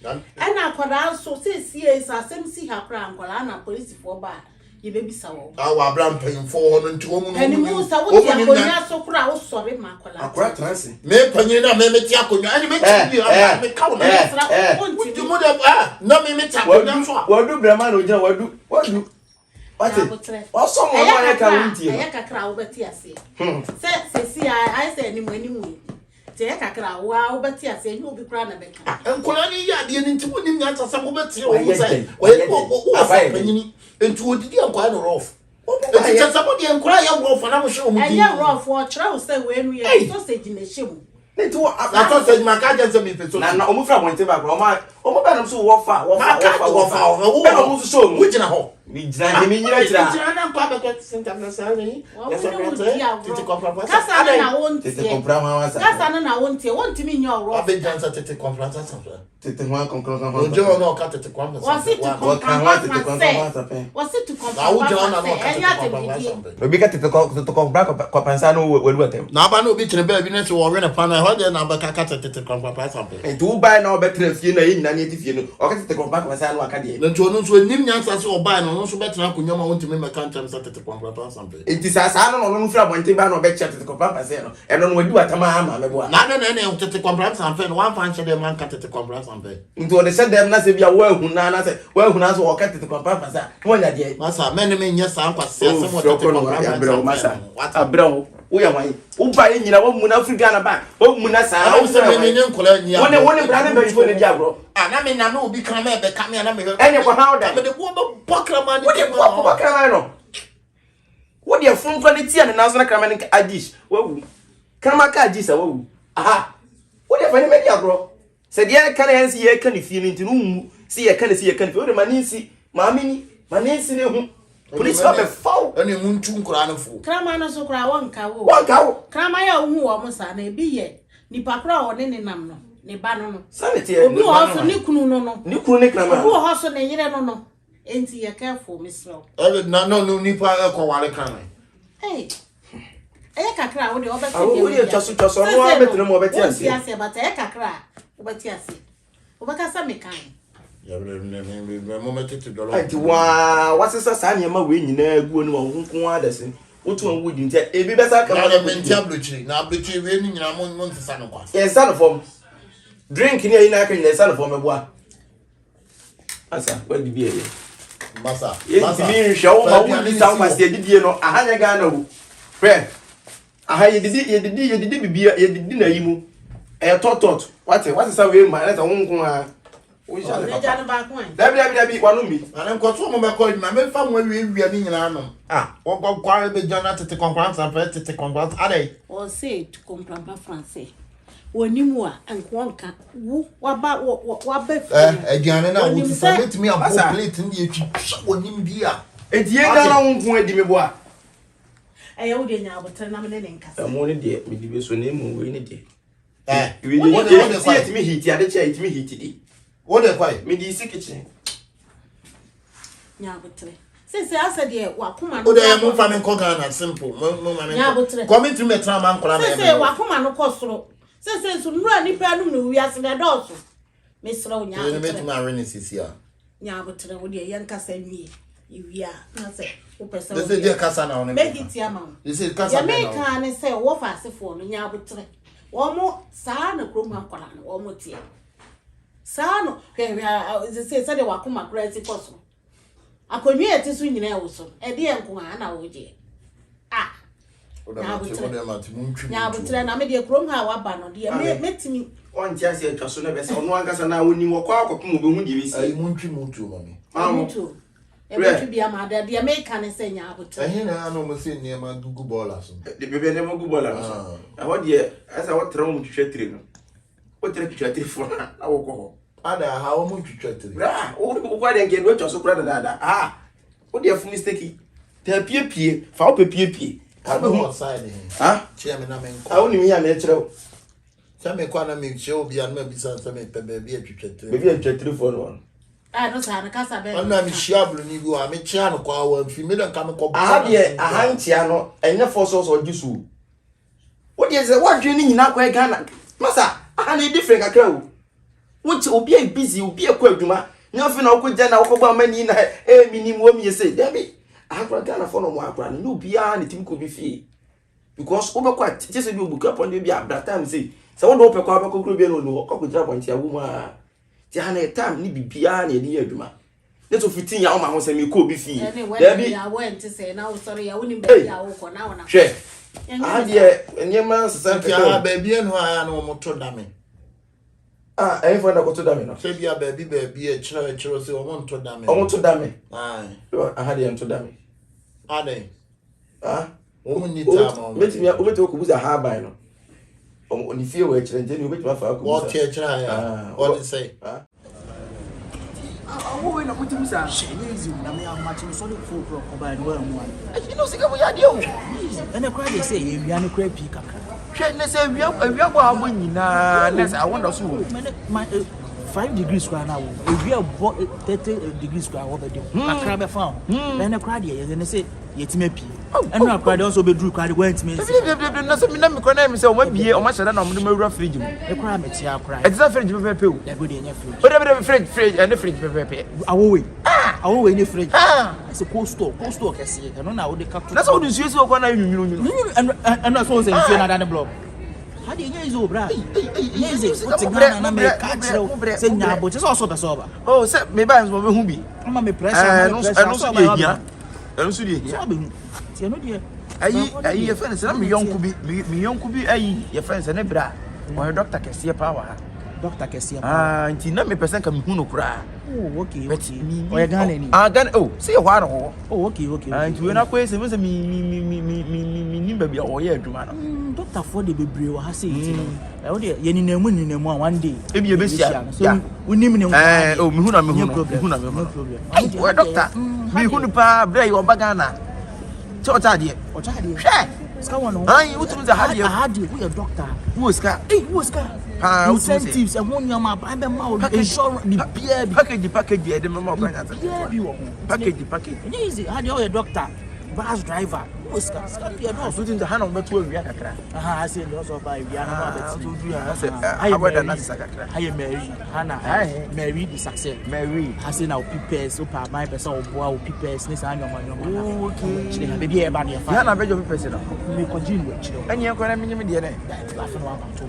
I could also say, yes, I send see her crown, Kuala, police for bad. You baby sour. Our brand paying 400 to woman. And the most I would have so proud, sorry, Macola. I quite fancy. May Panina, may make Yaku, and make you have a cow. You would have, no, me make what do Brahman what do? What someone I can't tell you. I crowd, but yes, say, I said him anyway. Take a crowd, wow, but yes, and you'll be proud of it. And Colania didn't put him out of some of it. Well, into what did you quite rough? Somebody inquire rough, and I'm sure. And you're rough for a trial, say when we are sausage in the shoe. I thought that my cat doesn't mean it's not almost from one table. I'm so waffle, which in a hole. We drank him in your no so better na kunyoma won't me make kan chance tete kwampa something. It is as I don't know fra bonte ba no be chat tete kwampa say no. E no wadu atama ama me boa. Na tete kwampa something one fan share dem man ka tete kwampa something. Into the said them na say bia wa hu na say wa hu na so o ka tete kwampa say. Wonya de. Masa me nya sa kwase asem tete kwampa. Masa. Abra wo ya wan. Wo ba ye nyina wo mu na Africa na ba. Wo mu na sa. Wo se me nye nkola nya. Wone bra na be fo ne dia bro. Na me na no obi kan me be kam ya na me. Ene ko how da. Me de wo be pokrama ni. Wo de pokrama no. Wo de fun quality and national kraman adish. Wo krama ka adish wo. Aha. Wo de fa ni me dia bro. Se dia kan yan si ye kan fi ni ntinu mu. Si ye kan fi. Wo de mani si. Maami ni. Mani si ne hu. Police come foul. Ene muntu nkura no fu. Krama no so kra wonka wo. Wonka wo. Krama ya hu wo mo sa na e bi ye. Nipa kra wo ne nam no. Ne ba no. Sanity. Obi wo so ne kunu no. Ni kunu ne krama. Obi wo so ne yire no. Enti ye careful misro. No nipa e ko wale krama. Hey. Eye kakra wo de obeti. Wo de choso no obeti no mo obeti ase. Ase but eye kakra obeti ase. Obaka sa me kan. Ati wa wasesa sa nyema we nyina aguo ni wo nko adase wotu an wudi ntia ebi besa ka na menti abluchiri na abluchiri we ni nyina mo nsesa no kwa e sa no form drink ni ayi na ka nyina sa no form eboa asa wadi bi e masa mi nhwa wo ma wo ni sa kwase didie no ahanya ga na wo pre aha yedidi bibia yedidi na yimu e totot what sa we ma na sa wo nko a we shall Dabi wanu mi. Ana nkoto mo be call ma me fa mo wi ni nyina no. Wo kwa be jona tete conference après tete conference adai. O say tu comprends pas français. Woni mu a enkonka wo wa ba aduane na wo ti fa metimi am plate ndi etwi woni bi a. Edie ga na wo nko edi me bo a. Eye wo de nya abotre na me ne nkasa. Mo ne de me di be so na mu we ne de. We de see it me hit ya de che it me hit di. What the quite? Me di kitchen. Nyabotre. Since I said ye wakuma no. O dey mo fa me ko Ghana simple. Mo ma me. Nyabotre. Come to me tra man kola me. Since wakuma no kosoro. Since so nura ni pa no no wiase na dọọso. Me sra o nyabotre. You make me arena sisia. Nyabotre wo de ye nkasa nwie. Iwia na se o pese. They say dey kasa na one. Make it ya ma. They say kasa na. Ya me kan ne say wo fa asefo no nyabotre. Wo mo saa na krom akola no wo mo tie. Sano say de wakuma crazy koso akonwi etisu nyina e wo so e de enko na wo je na butre na me de krom ha wa ba no de metimi on tia se atwaso na be se ono ankasa na woni wo kwa akopum obehu de besi ai muntwi mami mutu e betu bia ma de me kan se nya butre ahin na no mo se niema gugu bola so de bebe ne mo gugu bola so aho de asa wo tra mo twetwe no wo tra twetwe fo na wo ko ada ha wo mu twetwe bra wo kwa de ngen wo twaso kra da wo de fu mistake ta pie fa wo pie ka be ho side chia me na me nko awo ni mi ya me kire wo cha me kwa na me che obi an ma bisa sa me pe be twetwe be twetwe fo no no sa na kasa be na mi shiablu ni go a me chia no kwa wa fi me dan ka me ko de ahantia no enye fo so gisu wo de se wo dwe ni nyina kwa Ghana masa ahani different kakra wo wuti obi e busy obi e kwa adwuma nya fi na okogya na okogba mani na minim wo mi say debi akwa Ghana fo no mo akwa no obi a ne tim ko bi fi because wo be kwa tese bi obuka pon de bi abra time say se wo do pe kwa ba kokro bi no no kokojira pontia wo ma ti ha na time ni bibia na e di adwuma ne to fitin ya o ma ho se me ko bi fi debi ya went say na wo sorry ya woni be ya wo ko na wona hwe adie enyema sesa ya baby enu aya na mo to dame I for na ko to dame no se bia baby e chiro se o mo to dame o mo to dame ai de to dame ade o mo ni ta ma o beti ko buza ha ban no o ni fie we chire nje ni o beti ma fa ko what tie chira ya what they say wo we na mo timu sa easy na me am matching so full pro ko ba ni wa mu you know sika bo ya de o ene kwa dey say e wia ni kwa pi kakra hwe ne se wia bo abo nyina ne se I wonder so 5 degrees kwa na wo e wia bo 30 degrees kwa wo be de kakra be fa ene kwa dey ye ne say yetima pi ene akwa dey so be duru kwa dey went me na se mi na mi kona mi se o ma bie o ma hyeda na mo de mawura fridge mu e kwa metia akwa e tsa fridge pepe o ya go dey nya fridge o de fridge and fridge pepe awo we I won't any fridge. It's a cold store can see. I don't know how they cut. That's how the Swiss are going to and that's what I'm saying another block. How do you use Obra? Yes, what's a gun and I make catch say now, but it's also the sober. Oh, set me by who be. I'm a press. I don't see here. I don't see here. Your friends, I'm young could be me young could be your friends and a bra. Or a doctor can see a power. Doctor can see until not me person come who no cry. Oh, okay. Or a gun. Ah, gun. Oh, see a while. Oh, okay. And we're not quite was a me, baby, or yeah, Doctor for the baby, I say, you know, one day. If you're busy, so we name him. Oh, no problem. Where doctor? Me who pa, Bray or Bagana. Chotadi. I would the hardy, we a doctor. Who is car? Who is car? Incentives and one young man, I'm a mouth, insurance, the package, the mama package, the package. Easy, had you a doctor, bus driver, who is car? Putting the hand on the 12 years. I said, also by I am Mary, Hannah, Mary the success. Mary has seen our people, so my person of boy, people, this annual. Okay, baby, about your father, I beg your person. We continue, and you're going to mean me, laughing about to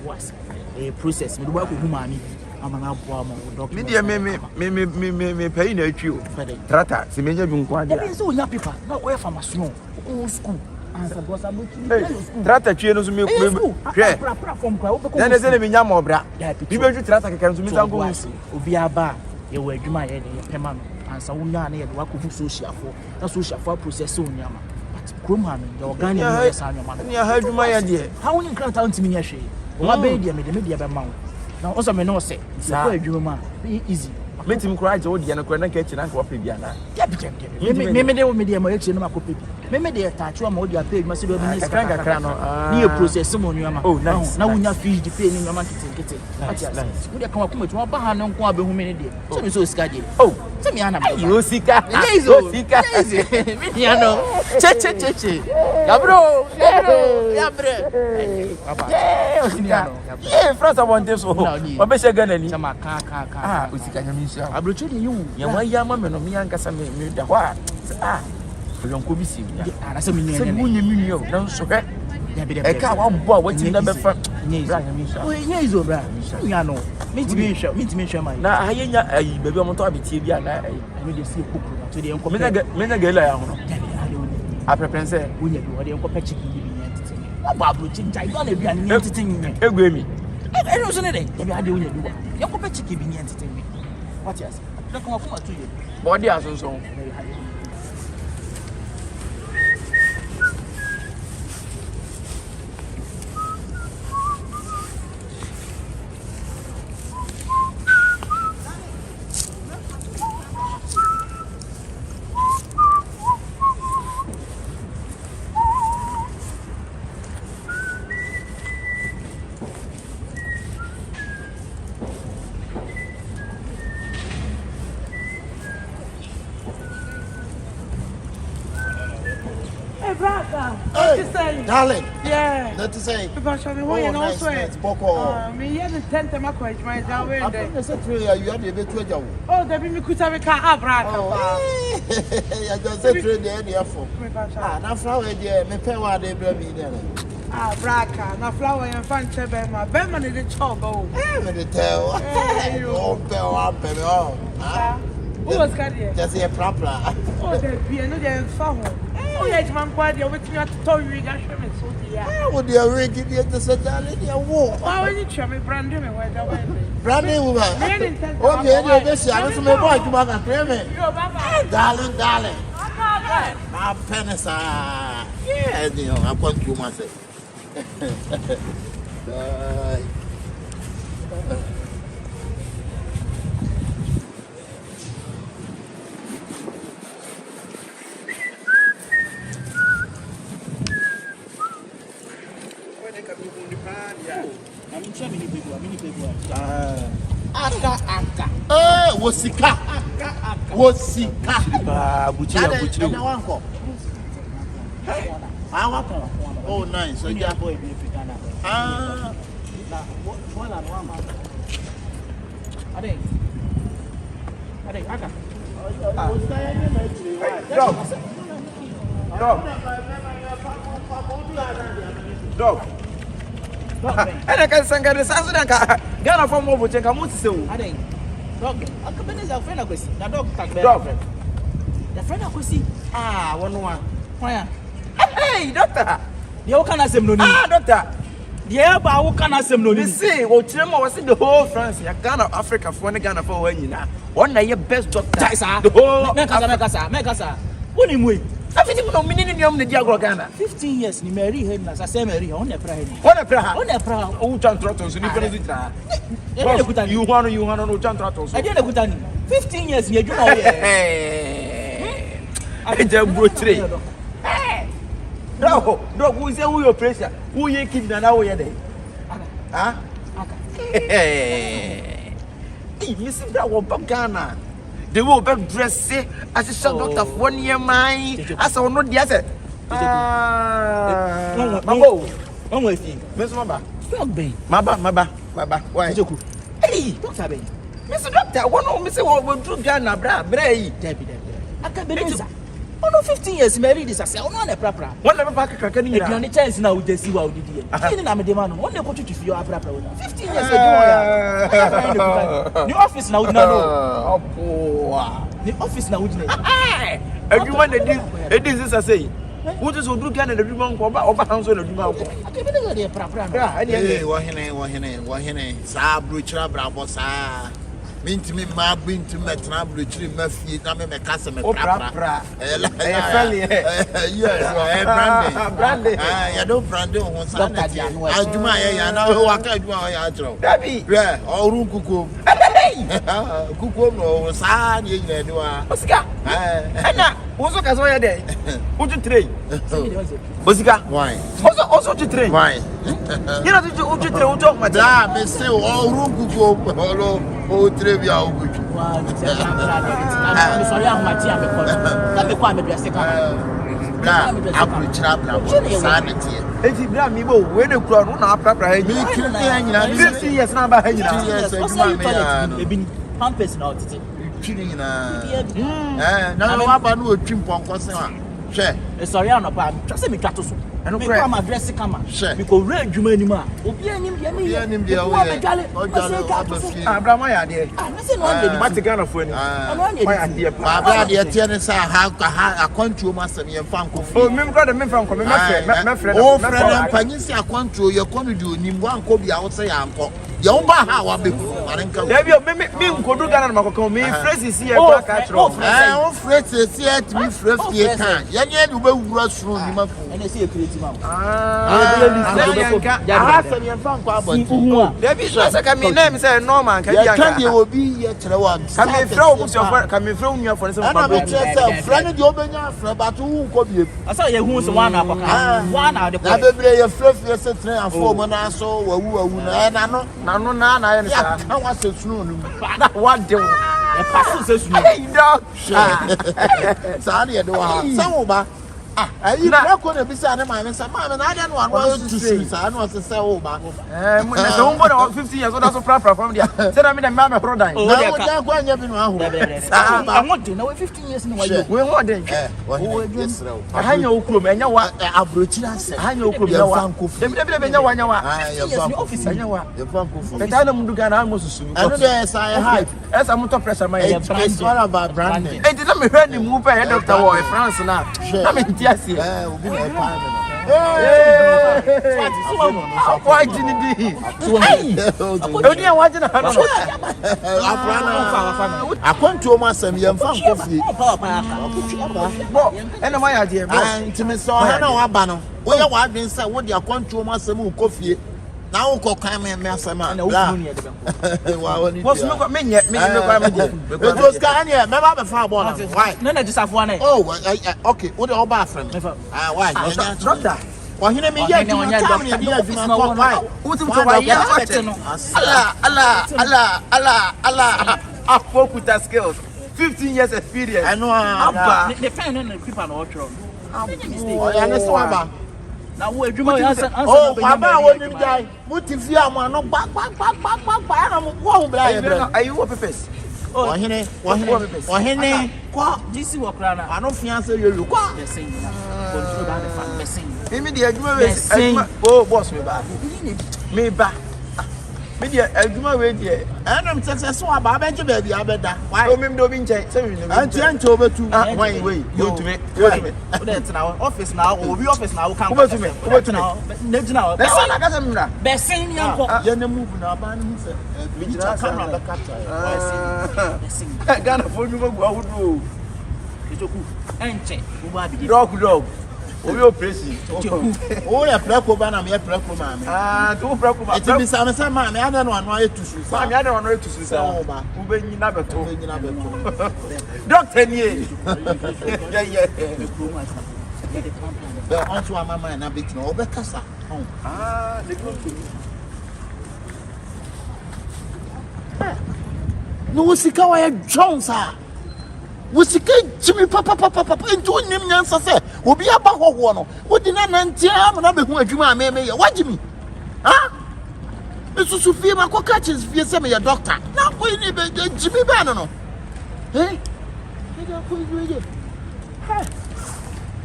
was a process. We work with humanity. I'm an outbound media, me pay no you. Trata, see me, you're quite so young people, not where from a small old school. Trata, cheers me. Then there's any Yamobra. You will trata can to me. Ubiaba, you were my Pemano, and Sauna near the Waku social for the social for process on Yama. Krumhan, the organic, I heard my idea. How will you grant out to me? One baby, I made the media mount. Now, also, may not say, be easy. Let him cry to the Anacrona kitchen and coffee. Maybe they will media my action. Maybe they attach one more your paid Macedon near process someone. Oh, now we not fish the pain in your market. Would you come up with one behind on Quabe who made it? So we so scaggy. Oh, tell me, Anna, you see, Yano, Che, Yabro, yeah, first I want this. What best I got any? I brought you. Why Yamma and me and Cassam, the what? Young Kubisi. I said, you don't so bad. I can't one boy what's in the front. Yes, over. Yano, meet me, show my. Now, I ain't a baby on top of TV and I will see a cook to the uncle. I prepare say, we need to do a chicken. About I don't be an entertaining. Agree me. I don't know anything. Maybe I do you. You're going to keep me entertaining. What yes? Look what to you. Body as so. Darling, yeah. Not to say. Because I mean, why and also, me, yeah, the 10th of my coach, my down there. You had a bit to go. Oh, the baby could have a car, I just said, the effort. Now, flower, dear, me pay what they bring me there. Ah, Braca, now flower and fan chebe, my Beman in the chogo. The tell you, pay up, who was carrying? Just a proper. Oh, there be another farm. Oh, yes, man, quite the waiting at the toy rig. I show me so dear. Would you rig it to set down in your wall? Oh, you show me brand new. Brand new woman. Oh, yeah, this year, I was my boy to buy a payment. Darling. My pennies are. Yeah, you know, I've got you myself. Aka. Wosika. Oh, nice. So yeah, boy, Aka. Dog. And I can sing a Saturday. Ghana from over to come to I think. Dog. I come in as a friend of Chrissy. The dog. The friend of Chrissy. Ah, one. Why? Hey, doctor. The old can I say no. Ah, doctor. Yeah, but how can I say no? You see, what Tremor was in the whole France, Ghana, Africa, for Ghana for when you know. One of your best doctor. The whole Mekasa. What do you mean? I think you know, minimum the Diago Ghana. 15 years, ni marry him as I say, marry on the prayer. What a prayer. On the prayer. Oh, Chantratos, you want no Chantratos. I didn't put 15 years, you know. I just broke three. No, who is your pressure? Who you keep the now? Huh? You see that one Ghana. They will be dressed as a shot doctor for 1 year mine. As I know the other. Mambo, I'm with you. Miss Maba. Maba. Why? Hey, Doctor Bay. Mr. Doctor, one of Mr. will do Ghana, Bray. Debbie. I can't believe that. Oh no, 15 years married this. I say, oh no, the proper. One never pack a crack in the only chance now with the see what did you. I didn't have a demand. One never put you to your proper. 15 years ago. The office now, no. The office now, everyone it is I say. What is do Ghana the woman over house on the demand? Hey, wahine, Sabrucha Brabosa. Mintimi ma bintu metna bruchiri mafie na me mekasa me pra. Yes, branding. Ya do branding ho sa na ti. Aduma ya na waka aduma ya atro. Dabi. Yeah, orun kuko. Kuko no sa na yina ni wa. Osika. Ana, woso ka so ya dey. Uju train. Osika. Why? Also to train. Why? You know to uju train uju ma. Da, me say orun kuko olo. Oh, trivia, oh, good. I'm sorry, I'm my team. Let me quite be a second. I'm rich up now. Sanity. It's me, when you grow up, 50 years now, by 2 years. They've been pumpers now. Now, I'm a trim pump. Sorry, I'm not. Just me cut to soup. And I'm addressing come because red you many man. Abraham, dear. What's the kind of friend? I control master and fan. Oh, remember the men from coming, my friend. Oh, friend, Panis, I control your conduit. Nimwan Kobe outside uncle. Your how I be. Me go to Ghana, me friends is here. Oh, friends is here to be fresh here. Yan you will rush through him. And I see a creative man. Name say Norman. Can you will be yet to one? Come from your for friend, you open your friend, but who could be? I saw you who's one out of the play a fresh years and 4 months or who and I know. I was a swoon. What do a pastor says, dog? Sorry, I don't know. I not going to be sad, and I don't want to see. I want to say, oh, man. 50 years old, that's a proper from there. Said I mean, a mamma product. I want to know 15 years in the we want it. I know, Krum, and you want a brutish. I know, Krum, office. I know, but I don't do Ghana almost. I hype. As I'm not pressure my head. It's all about branding. It didn't be ready to move ahead of the war in France now. I mean, yes, we'll be a parliament. Why didn't he? I want to almost some young fan coffee. And my idea, and to Miss Abano. Well, you want to say what you want to almost some coffee. Now, go come and mess a man. What's not me yet? It was Kanye, never the far born. Why? No, I just have one. Oh, okay. What the bathroom? Why? Doctor. Well, he never yet. Allah. I spoke with that skills. 15 years experience. I know. The pen and the people are all wrong. I now, what you answer? Oh, Papa, what did you die? What if you are one of back? Are you a purpose? Wahene. Kwa DC wakra na. Ano fiance yoyo kwa. Besin. Control ba the fan besin. Me the adwuma we oh boss me ba. Me ba. Me the adwuma we dey. Enam tese so aba ba je ba bia beda. Why? O me do bi nche. Se me no. Anti obetu. Why we? You to me. O dey tena office now, obi office now kan. Obetu me. Na jina. Besin na kasa me na. Besin yanko. Ye na move na aba ni se. Me jina camera be capture. Besin. Ghana for you go ahudu. Kyekeku. Enche. Wo ba bi. Dog. Obi operation. Oh, ya preko ba na me preko ma me. To preko ma. Eti bi sa me say ma me ada no anu ayetusu. Ma me ada no anu ayetusu sa. Ube nyina beto. Doctor ni e. Yeah. Be on to mama na bit no obe kasa. The good. No sika wa Jones ah. Wosika Jimmy papa into nim nyansa se obi aba hoho no wodi na nantia ma na be hu adwuma ameme ye wagimi ha mesusu fie ma ko catches fie se me ye doctor na ko ni be Jimmy ba no eh ega ko ye ha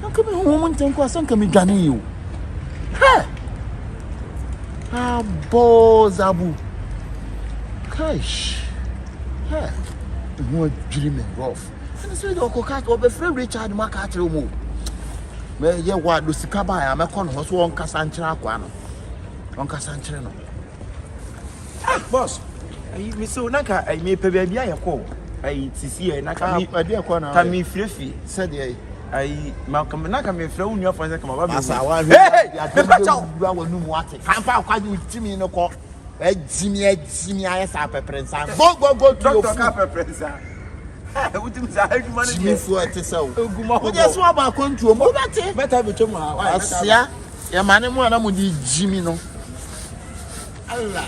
na ko me hu mo nten ko asan ka me dwane yo ha bozabu cash ha mo dream rough. And so the cocat or be free Richard Macatro move. May ye what do Sikaba, I'm a con horse one Cassantra Quano. On Cassantrano. Boss, I so naka I may pay baby I call. I see a naka my dear corner. Tammy Fluffy Said ye. I Malcolm Naka may throw your friends and come about. Hey, I will know what it can't find with Jimmy in a court. Jimmy, I saw Prince. Go to your Pepper Prince. Jimmy for it so. Just what about control? Better be tomorrow. Yeah, your man and one of Jimmy. No, Allah.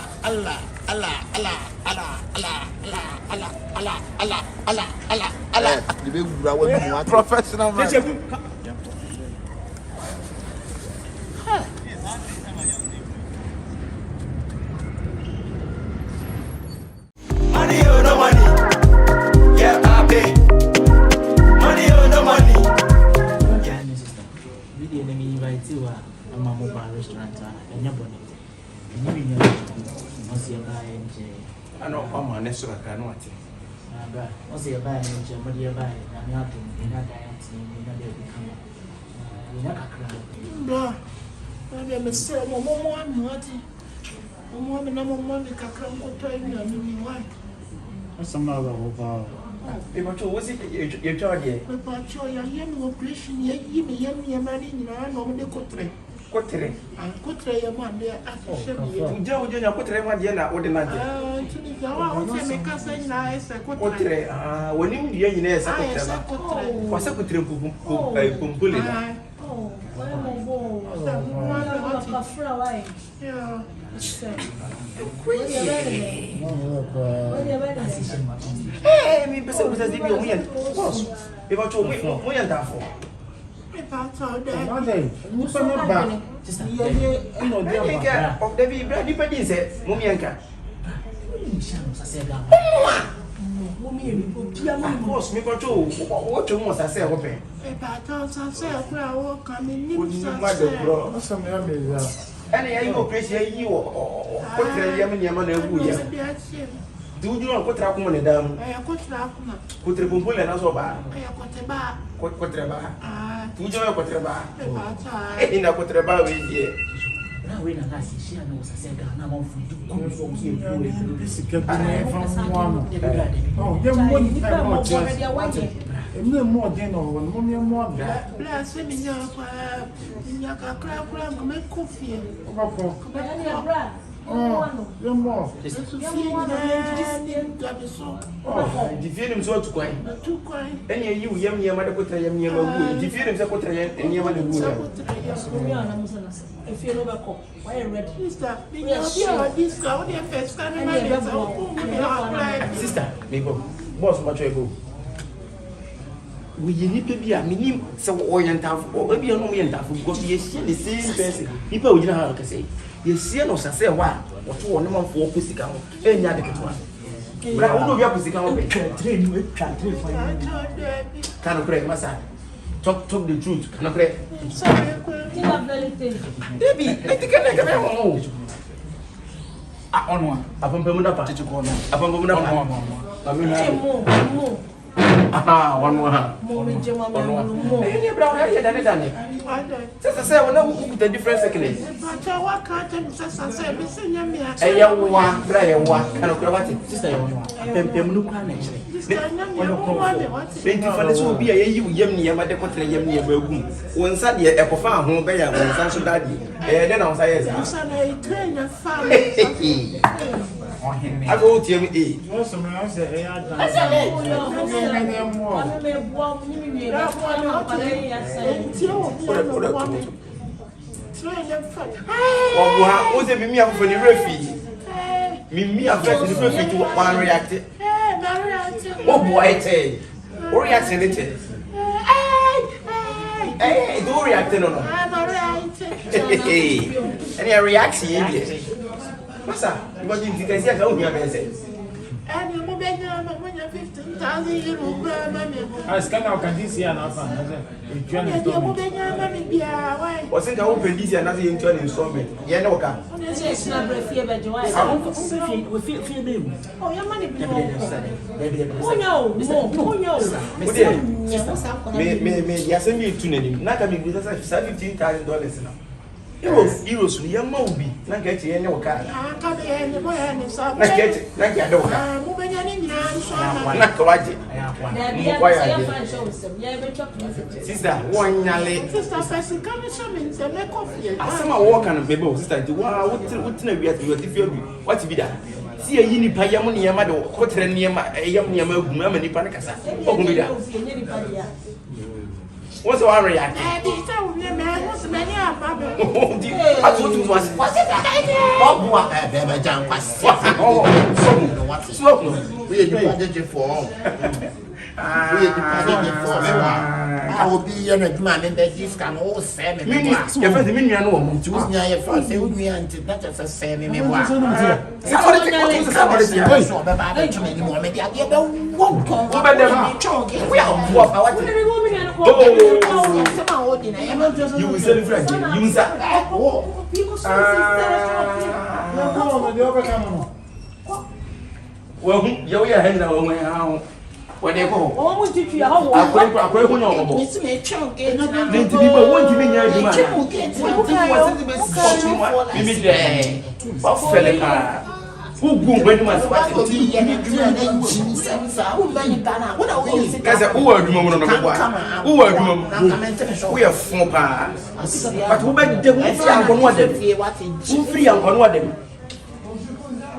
The big professional man. Money or no money, yeah, I pay. Money or no money. Yeah, sister. We didn't invite you to a mobile restaurant and your bonnet. And you know, what's your buy and I know how my next one can watch it. What's your buy and what do you buy? I'm not in that dancing, you're not there to come up. You're not a crowd. Maybe I'm a sir, Momo, I'm not. Momo, I'm not a crowd. Why? Some other over. Was it your charge? But you're young operation, yummy, money, and I know the country. Cotre. And country, a man there after Joe, you know, Cotre, one year, ordinary. I want to make us a nice Cotre. When you hear in a secretary, was secretary Pumpulli. Hey, me person was as if you win. Boss, if I told me, we are that for. Of the very bad said, Mumianka. Boss, me for two. What you want, I say, open. Any I go appreciate you or put the Yaman do you know what happened in them? Put the Pumpul and also bad. What Cotreba? Do you know Cotreba? In a Cotreba with you. Now, when I see she knows, I said, I'm off to come from here. Oh, you're more than more. Bless him in your crab, make coffee. Oh, you're more. The film so to quite. Any you, young mother put a young wood. The film is a put a young mother wood. If you never call, why are red? Sister, neighbor, boss, much ago. We need to be a minimum so oriental or maybe a oriental because we see the same person. People will have to say, you see, no, say, why? What you want for physical, any other one. Bra, who do you have to see? Can pray, Massa. Talk the truth. Can pray. Baby, I think I can have on one. Upon Bermuda Party to corner. Upon Bermuda aha, one more. Moment, Jim, one more. Any brown hair than it done. Just I say, when I with the different seconds. But I can't say, missing me. A young one, Brian, one kind of cravat. Sister, Pemunuka. Thank you for this will be a yummy, a mother country, yummy, a boom. One Sunday, a profound home by a Sanso Daddy. Then I'll say, I train a family. I go to him. What's the Mimi for the refugee? Mimi affected the refugee to one reacted. Oh, boy, or reacting it. Hey, do reacting or not? Any reaction? What's up? What do you think I see? I don't hear message. And you're moving 15,000 euros. I scan out can this year and what's in the open this year? Nothing in turn installment. Yeah, no, it's not a fear, but you are. We feel them. Oh, your money. Oh, no. Me, yes, and you tune in. Not having with us $17,000 now. Euros, we are movie. Not get you any car. I can't be any more. Not get it. Not get it. Not correct. Sister, one yale. Sister, person come and say, make coffee. I saw my walk and baby, sister. Wow, what's no beer to your different? What's be that? See a uni payamon yamado, hotel near my young Yamma, many panicasa. Oh, be that. What's the worry? I told you, many are I told you, what's it? Bob, what a baby jump was. Oh, so we departed you for. I will be an man in the discount all 7 minutes. You're the minion woman, choose me. I thought they would be anti better for saying me. You will celebrate. You well, you're hanging out. When they go, oh, what did you have? I'm going to it's me chunk. People want to be near you. Who go when you must watch it? Who are you? We are 4 pounds. But who made them? Who free on one of them?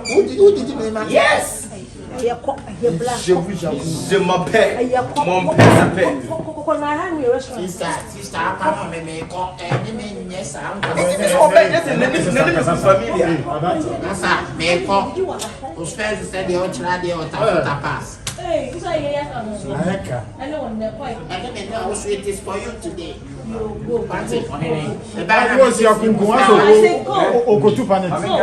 Who did you make? Yes. Je m'appelle mon père. Sister, papa me call any yes, I'm familiar. Me call. Usted said the old radio tapas. Hey, I know the point. I don't know how sweet is for you today. You go back to the bag was your kunguazo. O go to planet. I mean,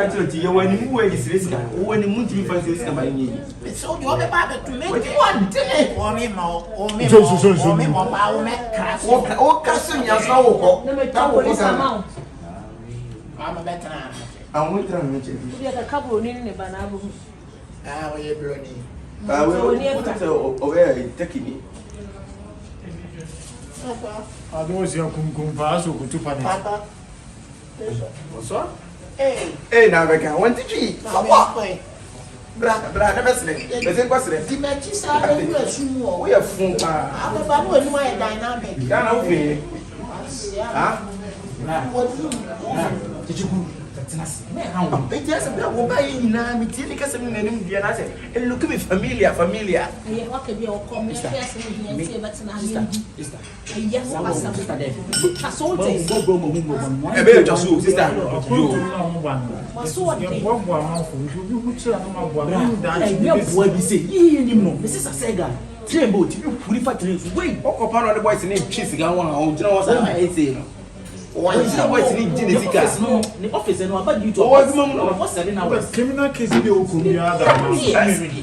you when you were is risk when you move to find this by me. So you have a to make one day for me more. Oh, me more power make crash. Oh, casting your soul. No, I'm a better. I'm with them. You have a couple in the banana. Ah, we are burning. I will take it. I don't see a kumbazo to Papa. What's up? Hey, now I can't want to eat. Brother, best thing. The same question. The matches are we are full. I'm about to my dynamic. Did you go? It has a black buy in Miticas and look at me familiar. What could be all common? Yes, What's the way to need the office and about you to what's 7 hours. Criminal case be open.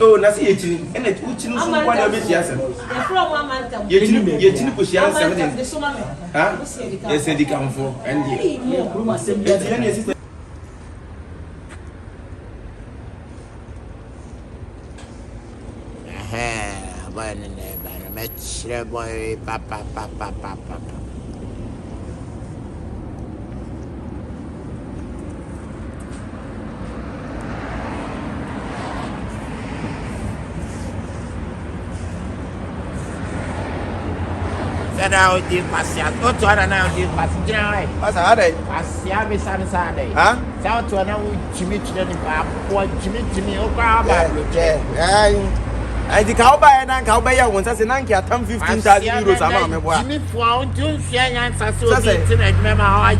Oh, that's it. And it would you know one of it. Yes, you push your 7 days. Huh? Yes, they come for and boy, papa. Now, the Passia, what to another passenger? what's a day? Passia, Miss Sunday. Huh? South to another Jimmy to the what Jimmy, oh, I think I'll buy an uncle by your ones as an uncle at 15,000 euros a month. Jimmy found 2 cents. I remember how I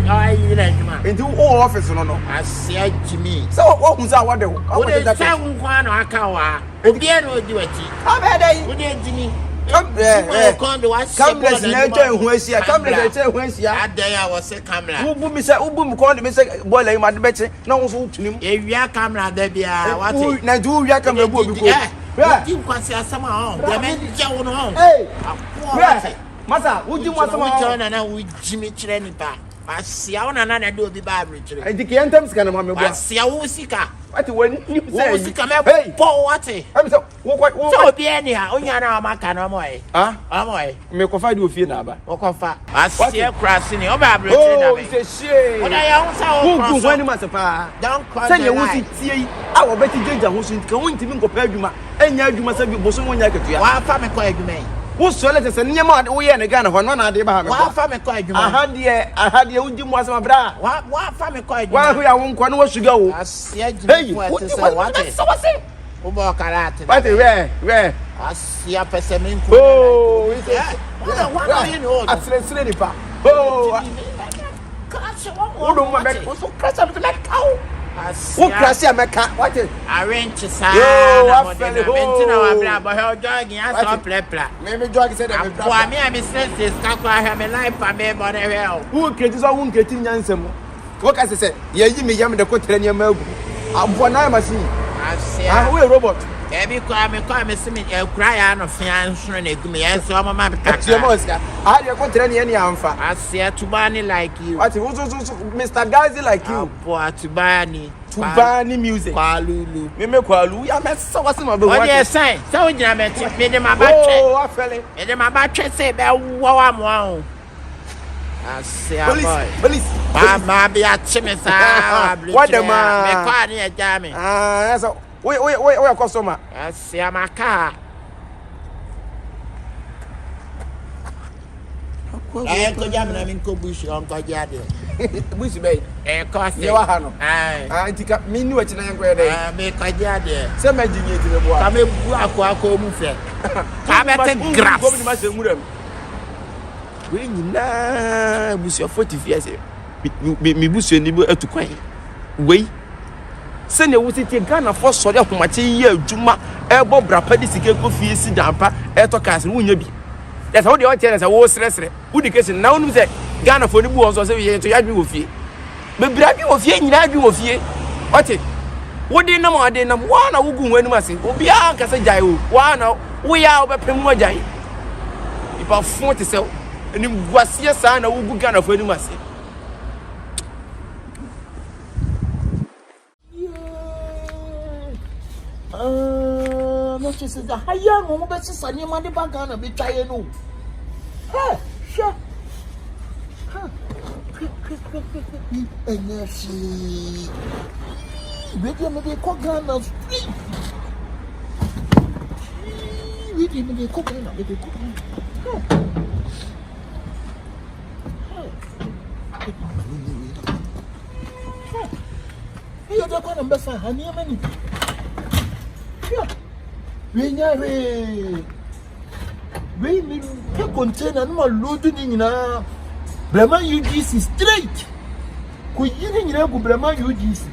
into all office, no. I said Jimmy. So, what was I wonder? What is that one or Kawa? Again, will do it. How bad are you? Jimmy? Come there. Come, let's later when she come later when she had there was a camera. Who boom said, Ubum called me, say, boy, like my betting. No one's to him. If you are camera, there be what I do, you come to you can see somehow. The men home. Hey, Massa, would you want some turn and with Jimmy Trenipa? I see how another do the Bible. I think you can't come to I see how Sika. What when you say, come up, hey, Paul, what? I'm so So be anyhow, only an hour, Macanomoy. Ah, Amoy, make a fight with you now. Walk off. I see a crossing your Bible. Oh, it's a shame. What I also when you must have don't cry. Send your wussy tea. I will bet you did the who's going to be compared to my and you must have been bosom when you get you. Why, family, quite you may. Who's so let us and Yamad, we and a gun of one idea about why, family, quite you. I had the old Jim was my bra. What, family, quite why we are one corner to go. I see what is what is so. Where? I see a person. Oh, it's what are you know? I said, oh, so crash up to that cow. Who crash a cat? What is arrange to say? I maybe drug said, I'm business. Have a life. I may bother hell. Who catches a wound getting Yansam? What I said, yeah, you may yam the coat in your milk. I'm one I must see. I say, I'm a robot. Every crime, a cry out of fiance and a gummy, and so I'm a man. I can't tell any answer. I say to Barney like you. What was Mr. Gazi like you? Poor to Barney. To Barney music. Qualulu. We make Qualu. I met so what's my boy. What you're saying? So you met my back. Oh, I fell it. And my back say, wow, I'm wow. I say, police. Mamma be a chimney. What the man? Me jammy. Ah, so. Wait, customer. I see my car. I go jam na min ko bush on ko jade. Bush be. Cost. You are no. Ah, tika me ni wachi na yanko e dey. Ah, me ko jade. Se ma jinye ti me bo. Ka me bu akwa mu fe. Ka be te grass. Go bi ma se muram. We nyina bush your 40 years. Me bush ni bu atukwan. Wei. Send your wussy Ghana for sorry of my year, Juma, elbow brapadi Kyekeku fees, damper, airtocas, and win you be. That's how the old tenants are all stressed. Who the case now say Ghana for the boys was every year to yard with you. But Brabi of ye, you of ye. What it? What did no more than one of who when must say, be our Casajai, one we are over Pemwajai. If I 40 so, and you was your son of who Ghana for the must say. No, she says, I am on the sunny money back on a bit. I know. Hey, sure. And she really made a cook gun of street. Really made a cook gun of the you're the one of the son, honey, many. We need a container and more loading in a Brahma UGC straight. Could you think you have Brahma UGC?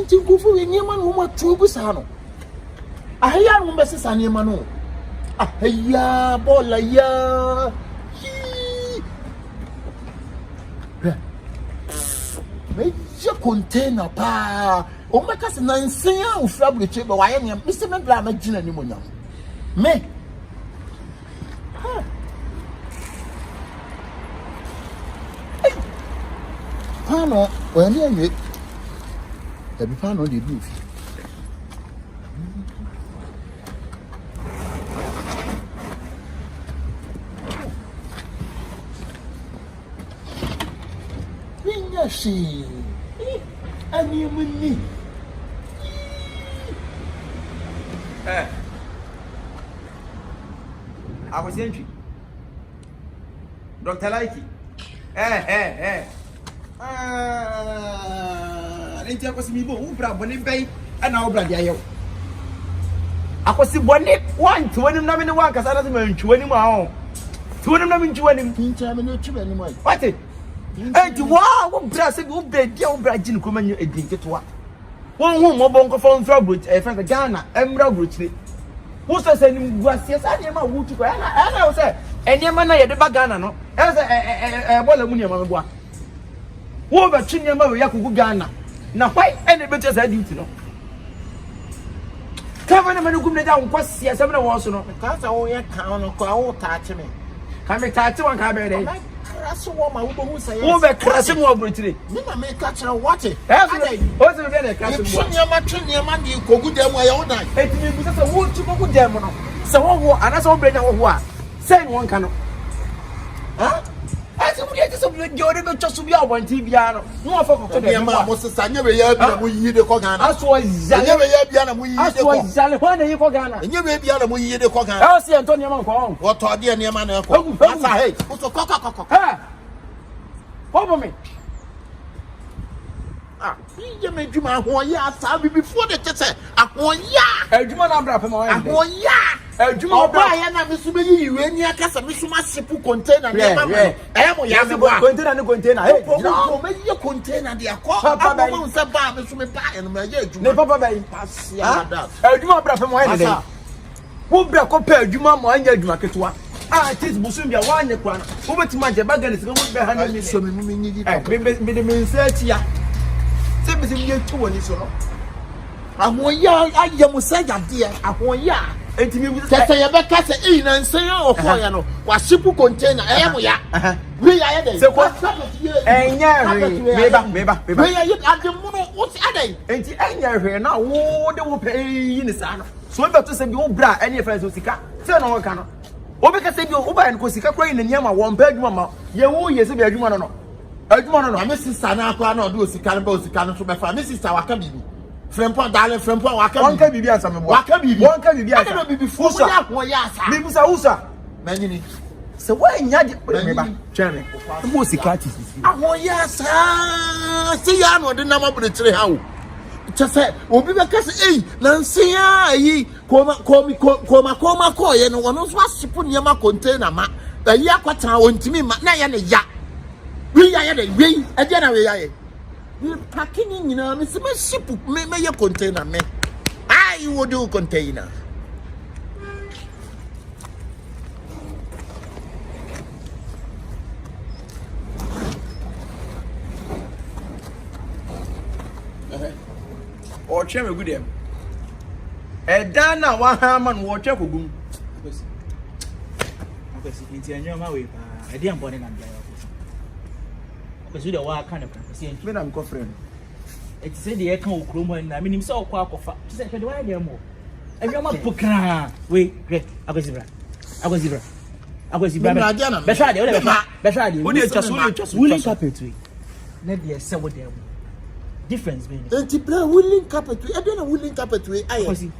nti nkufu we niema no mo atubu sa no ahya no be sesa niema no ahya bola ya me je container pa o meka se na nsen a o fra bruche be wa ye ne me se me bla ma gina ni mo nyam me Pano, when you make the pano, the beef. She and you with me. I was entry. Dr. Likey. Nti akosi bo ubra boni bai ana ubra dia yew akosi boni wan tuwanim na me ne wan kasa na se man tuwanim a ho tuwanim na me tuwanim Pincha me no tuwanim ai what enti wa wo bra se bi ubra dia ubra gin ko manyo edin ketwa won hu mo bon ko fon fra bro friend Ghana emra bro chire wo se nim guasie sa de ma wo tu ko ana wo se enema na ye de ba Ghana no e se bola mu ne ma me boa wo ba chinya ma we yakugu Ghana na why any better say duty no cover na manugum na da nkwasi asem na wo so no ka sa wo ye kan no ko wo taache me ka me taache wan ka be dey kraso wo ma wo hu say wo be krase mo abrotire me na me ka kira what e o se be na krase mo chinya ma di kogu dem aye wo dan etimi bu se wo tu kogu dem no se wo wo anasa wo brenya wo ho a say won ka no Ati mu yete so bi jode be tsosu bi awon ti bia no no afọ kokko de ma mo sesa nye we ya bia mo yi de ko Ghana aso zale nye we ya bia na mo yi de ko aso zale ho na yi ko Ghana nye we bia na mo yi de ko Ghana e o si Antonio man ko wo to de ne ma na ko asa hey o so kokko ha Bobo me Iye me djuma ho ya asa bi before the tese ahon ya edjuma na bra pema wa ahon ya edjuma ba ya na me so be yi we ni akasa me so ma shipu container na ma mo ya me bo container hey no me ye container de akọ abo mo se ba me so me ba ya no me ye edjuma ne papa bai pass ya that edjuma bra pema wa ne wo bra ko pa edjuma mo anya edjuma ketwa tis busum bia wa anya kwa wo betima je ba gane se wo be ha na mi so me nyi di me nse tia se be se mi tu woni so no ahon ya aye mo se jade ahon ya entimi bu se ye be ka se na nsen ya ofo ya no wa shipu container mo ya we ya ye dey se ko enya meba we ya ye ade mu no wo ti adai enti enya hwe na wo de wo pe yi ni sa no so be to se bi wo bra ene friends so sika se no wo ka no wo be ka se bi wo ba en ko sika kro yi na niam a wo mpa adwuma ma ye wo ye se bi adwuma no me sister na akwa na do osika no so be fa me sister waka bibi frempon dale frempon waka bibi asa me bo waka bibi asa na bibi fu so ya ko ya asa me busa usa manyini se wa nya de me ba cheme mo sika ti sisi ahon ya sa se ya no de na mabrekyere ha wo chese obi be kase na nsia yi koma ko ye no wono so asipu niema container ma ayi akwata wontimi ma na ya ne ya we ya dey we e dey na we ya ye we packing nyina me se me ship me ye container me I would do container o cheme good dem e dan na wa ha ma no wo twa kogum akwesi nti anyo ma we pa e dey ambone na ndai akwesi de wa aka ne akwesi nti me na me ko friend it say de e kan okrom ha na minim se okwa akofa ti se de wa de mo anyo ma pokra we akwesi bra be sha de o de chasu woolen carpet we na de se wo de difference being enti bra woolen carpet we e dey na woolen carpet we aye akwesi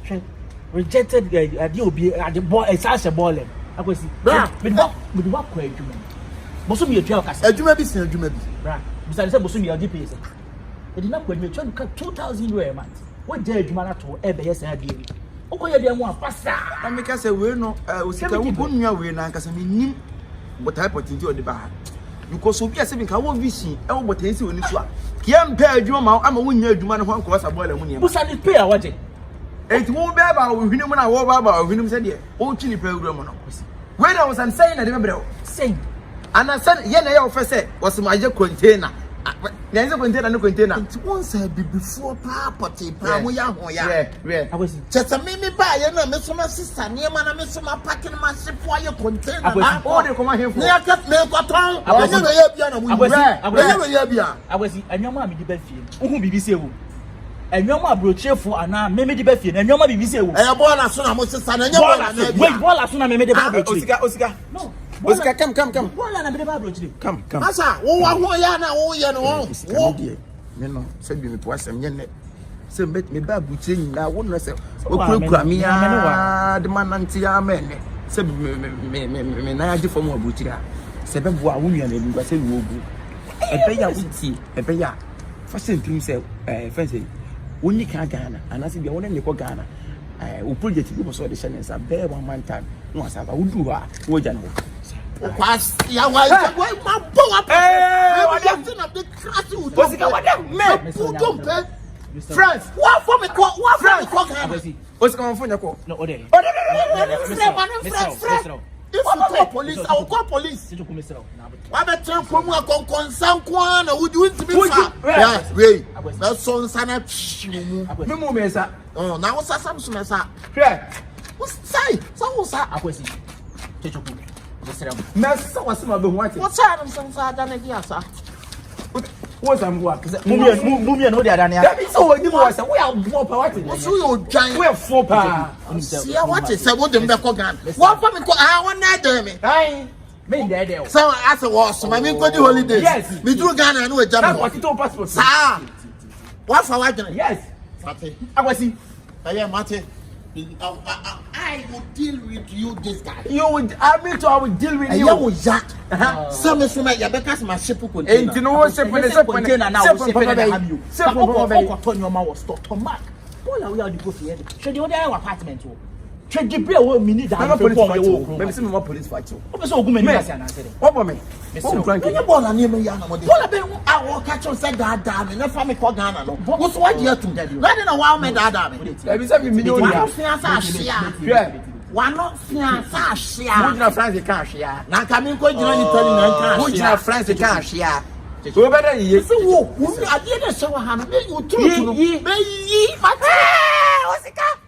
rejected ade obi ade ball e sa se ball akwesi bra me do wa kwa adwuma boso mi etwa okasa adwuma bi sin adwuma bi bra bisa se boso mi odi pese e di na kwa adwuma etwa ka 2000 euro a month wo je adwuma na to e be yes na de okoye de mu apasa na me ka se we no osika wo bonua we na nkasa me nim but type of thing o de ba because obi ase bi ka wo vision e wo botansi oni so a Kiam pay adwuma ama wonya adwuma no ho anko wasa boiler mu niam. Busa ni pay a waje. Enti wo be ba wo hwinum na wo ba wo hwinum se de wo chi ni pay adwuma no. When I was saying na de bebre. Say. Ana san ye na ye wo fe se was my container. There is a container no container. It won't say before property, Pramoya Hoya. Yeah. I was Just a mimi buy and a miss my sister near man, a miss my packing my ship for your container. Oh, they come here for. Near cut me a tongue. I was never I was and your mammy the Befield. Who BBC? And your mother brought cheerful and now maybe the Befield and your mother BBC. And a ball as soon as I son and your wait, ball as soon as I made the Oscar. No. Oscar, come. Come. Asa, oh, yana, oh, yana, you know, said me to us and yet. So met me babu chin now, wouldn't say, oh, the man anti amen. Said me, I do for more butcher. Seven women and I said, we'll go. A payer would see, a payer. First thing himself, fancy. When you can't Ghana, and I said, you're only for Ghana. We put it to people so the channels are bare 1 man time. Once I would do her, what you What's your wife? My boy, France, what for me? What France? What's going on? No, if you call police, I will call police. What a term from a concern, would you to be yeah, wait. That's so sana. Oh, now what's something? What's say? So, sir, I was Master was my wanted. what's Adam some than a dear, sir? What's I'm what? Movie and all the other. That is all you was. We are more power. What's your giant? We have 4 power. See, what is a wooden back organ? What for me? I want that, damn it. Aye. Me there. So, as a was, my mean, good holidays. Yes. Me do Ghana and no job. What it all passport. Sir, what for what? Yes. I was see. I am Martin. I will deal with you, this guy. You would, I will deal with you. You will jack. Some is from my because my ship will ain't no one ship with a container now. Your mouth was stopped on Mark. All we are the coffee. Should you order apartment? Should you be a woman? Maybe some more police fight. So, woman, what for me? Mr. Ball and Yama Yana. I will catch on said that damn and if I'm a Ghana. What's what you have to do? Not in a while, my dad. Let me say, one not France, Would not France cash, yeah. Now coming quite Italian. Would not France cash, yeah. Go better, yes. I didn't show Hannah. You told me, what's it got?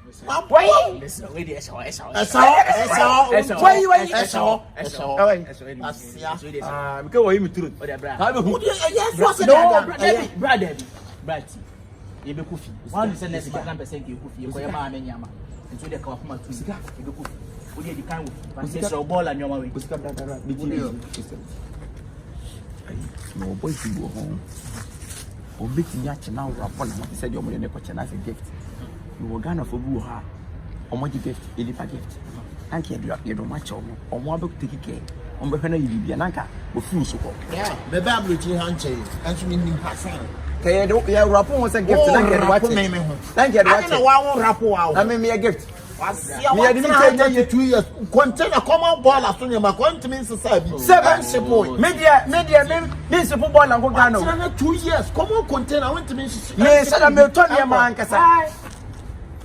You were Ghana for Buha. Omoji gift, Elipa gift. Thank you, much of Omo take care. On the Henry Bianca, with full support. Yeah, the Bible handshake, and she mean Hassan. Rapon was a gift. Thank you, I don't want rapport. I mean, me a gift. I didn't 2 years. Contain a common ball as soon as my country society. 7 support. Media, this football and Ghana. 2 years. Come on, contain. I want to mean, yes, I'm a Tony man.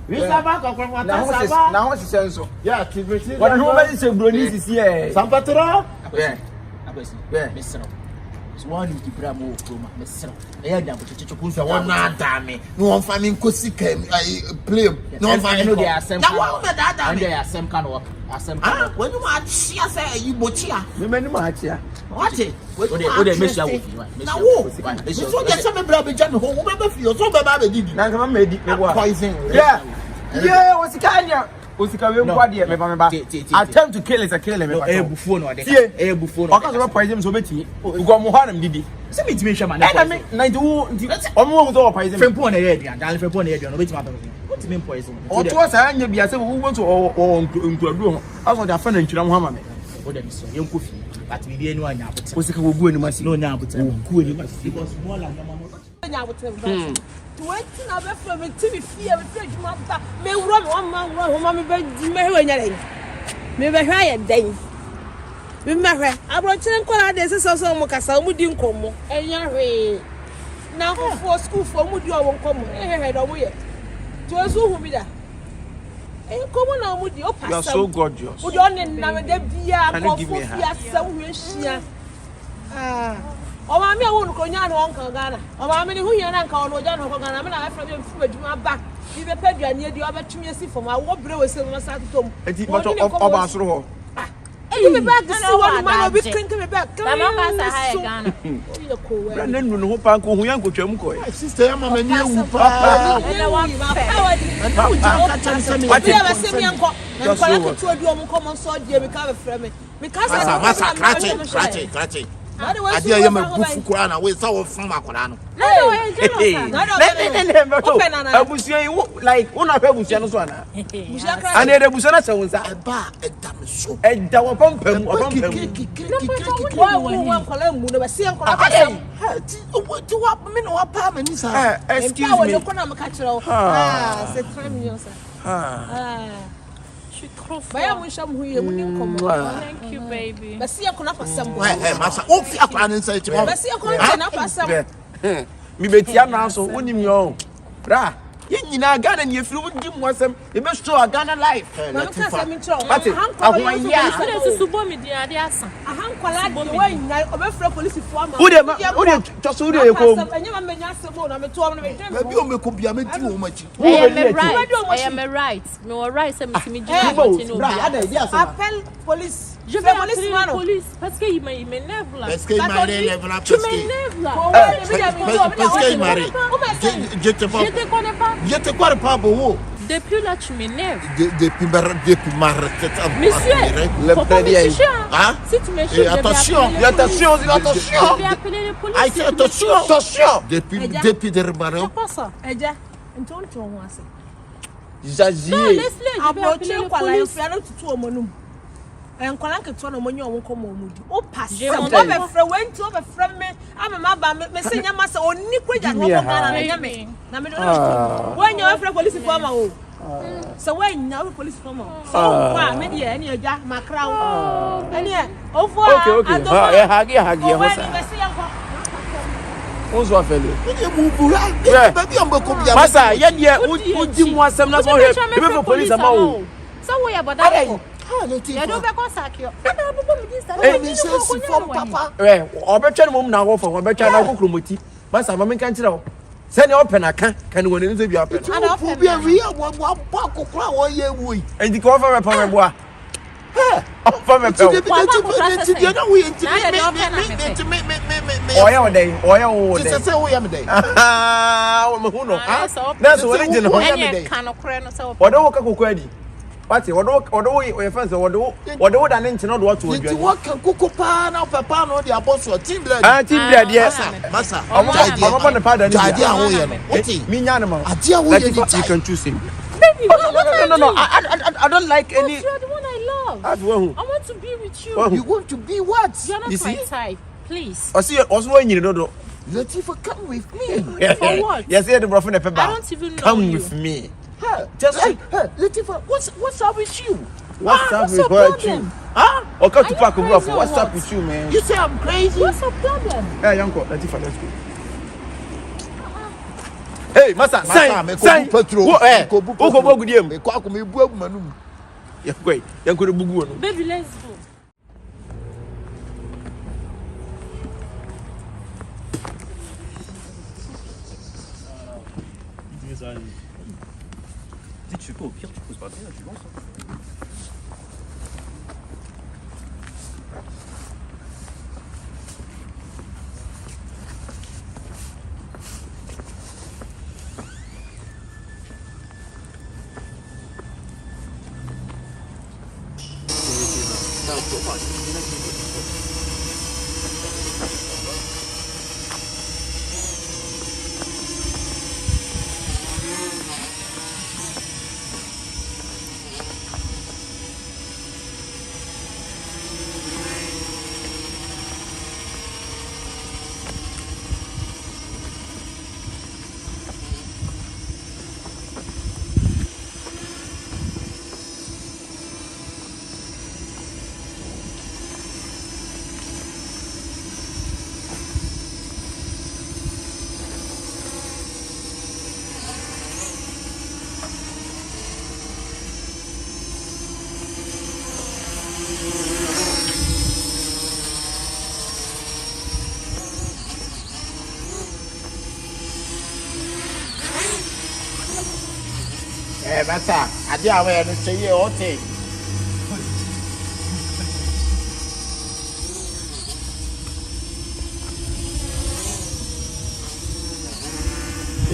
Now what's the sense? Yeah, what nobody said, Bronies is here. Some patron? Yeah, Mr. One is the Bramo, Mr. I want not damn me. No one finding Cossy came. I play. No one finding there are some kind of when you are see, I say you botia. Remember, Matia. What it? What they miss you with? Now, so get some brother John who remember you so bad. Now, made it poison. Yeah, what's the kind of attempt to kill is a killer. A buffon or a buffon. Because poison so betty. You got more harm, did he? Send me to me, Shaman. I mean, 92 almost all poison. From area, and I'll for area, no which matter. What's mean poison? Or to us, I be as who went to into a room. I want to offend and kill Muhammad. What them say, young coffee, but we didn't know now. What's the good in my no now, but good in my because more than your What na be from me TV fear me page mata me wura me one man wura me be me hwe nyare me be hwa ye den me hwe abro kire nkola de se so mo kasa mo di nkomo enya hwe Now for school for mood you won't come. Head away. To us who be there. Come on, would you pass? You are so gorgeous. Would you only now and then be a oh, mammy, I won't go down Uncle Ghana. Oh, mammy, who you and Uncle Ghana, I'm not from your food, you are back. You may pay you near the other to me for my war bro is on Saturday. And he much of us. You be back to see what man will be drinking me back. I'm not Ghana. And then when hope uncle who young could jump. Sister, I'm a new papa. And I want power. What you ever see me uncle? And for to do a common sword, you recover from it. Because Scratching. I dear you a book crown away so from Macorano. No, I was saying, like, one of her was Janus one. And then there was another one that bar a damn soup. And there were pump him or pump him. What do I mean? Or apartment? Excuse me. Thank you, baby. But see, I could not pass some. Massa, oh, I can't say to But see, I could not pass some. Me betia now so when you know. Bra. You know Ghana and you flew with him was them. You must show a Ghana life. But police. Je vais police parce que il m'énerve là. Parce que il m'énerve là. Tu m'énerves là. Parce que il m'arrête. Je te connais pas beaucoup. Depuis là tu m'énerves. Depuis ma retraite. Monsieur, faut pas me toucher. Hein? Si tu me touches, attention. Je vais appeler les policiers. Attention. Depuis des remarques. C'est pas ça. Eja, então tu vas voir. Jazier. Non, laisse-le. Je vais appeler les policiers. And Kolanka to no money on come on. Oh, pass. Je went to over from me. I'm a mother, Messina Master, or Nick and Ghana. When you're a police former. So when now police former. So, maybe any jack, my crown. And yeah, Bonsoir, fellow. Massa, yet, would you want some of the police among? Somewhere about that. I don't go sack you. Papa. Or better mum now for one better now crumity. Massa, Mamma can't tell. Send your pen, I can win into your pen. And be a real one walk or crown all year we. And the cover upon a bois. From a pill. Oil day. That's what I didn't know. What do you credit? What do you fancy? What do I need to know what to do? What can cook now, Papa, or the apostle, team blood? Team blood, yes, Massa. I'm on the pardon. Me, animal. You can choose him. No. I don't like any. You're the one I love. I want to be with you. You want to be what? You're not my type. Please. I see. Also, when you know. Latifa, come with me. For what? Yes, the brother in the paper. I don't even know. Come with me. Just Latifa, what's up with you? What's up with you? Huh? Okay, to pack up. What's up with you, man? You say I'm crazy? What's the problem? Hey, uncle, Latifa, let's go. Hey, Massa, sign petrol. Go good game. Yeah, great. You could bugu. Baby, let's go. Tu fais pas au pire, tu poses pas bien, tu lances. Masa, I did away and say, you okay.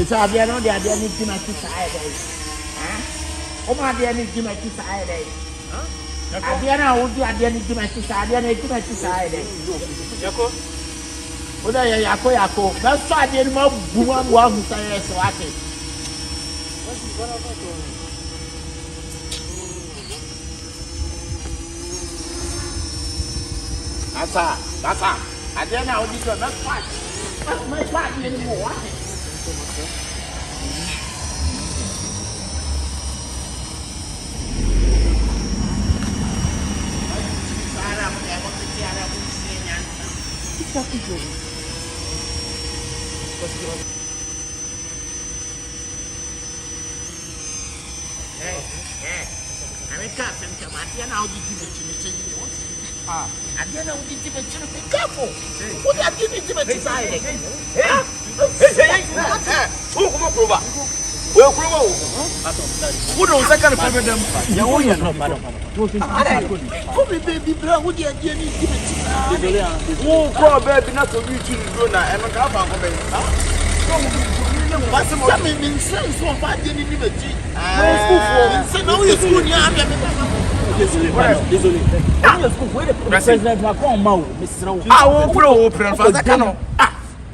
It's a idea, no, the idea needs to make society. Oh, my dear, needs to make society. Adriana, would you idea to make society and to make society? Yako? What are you, Yako? That's why I didn't know woman was to say so. That's I didn't know what you got. That's fine. That's my party anymore. Désolé. Président Macron Mao,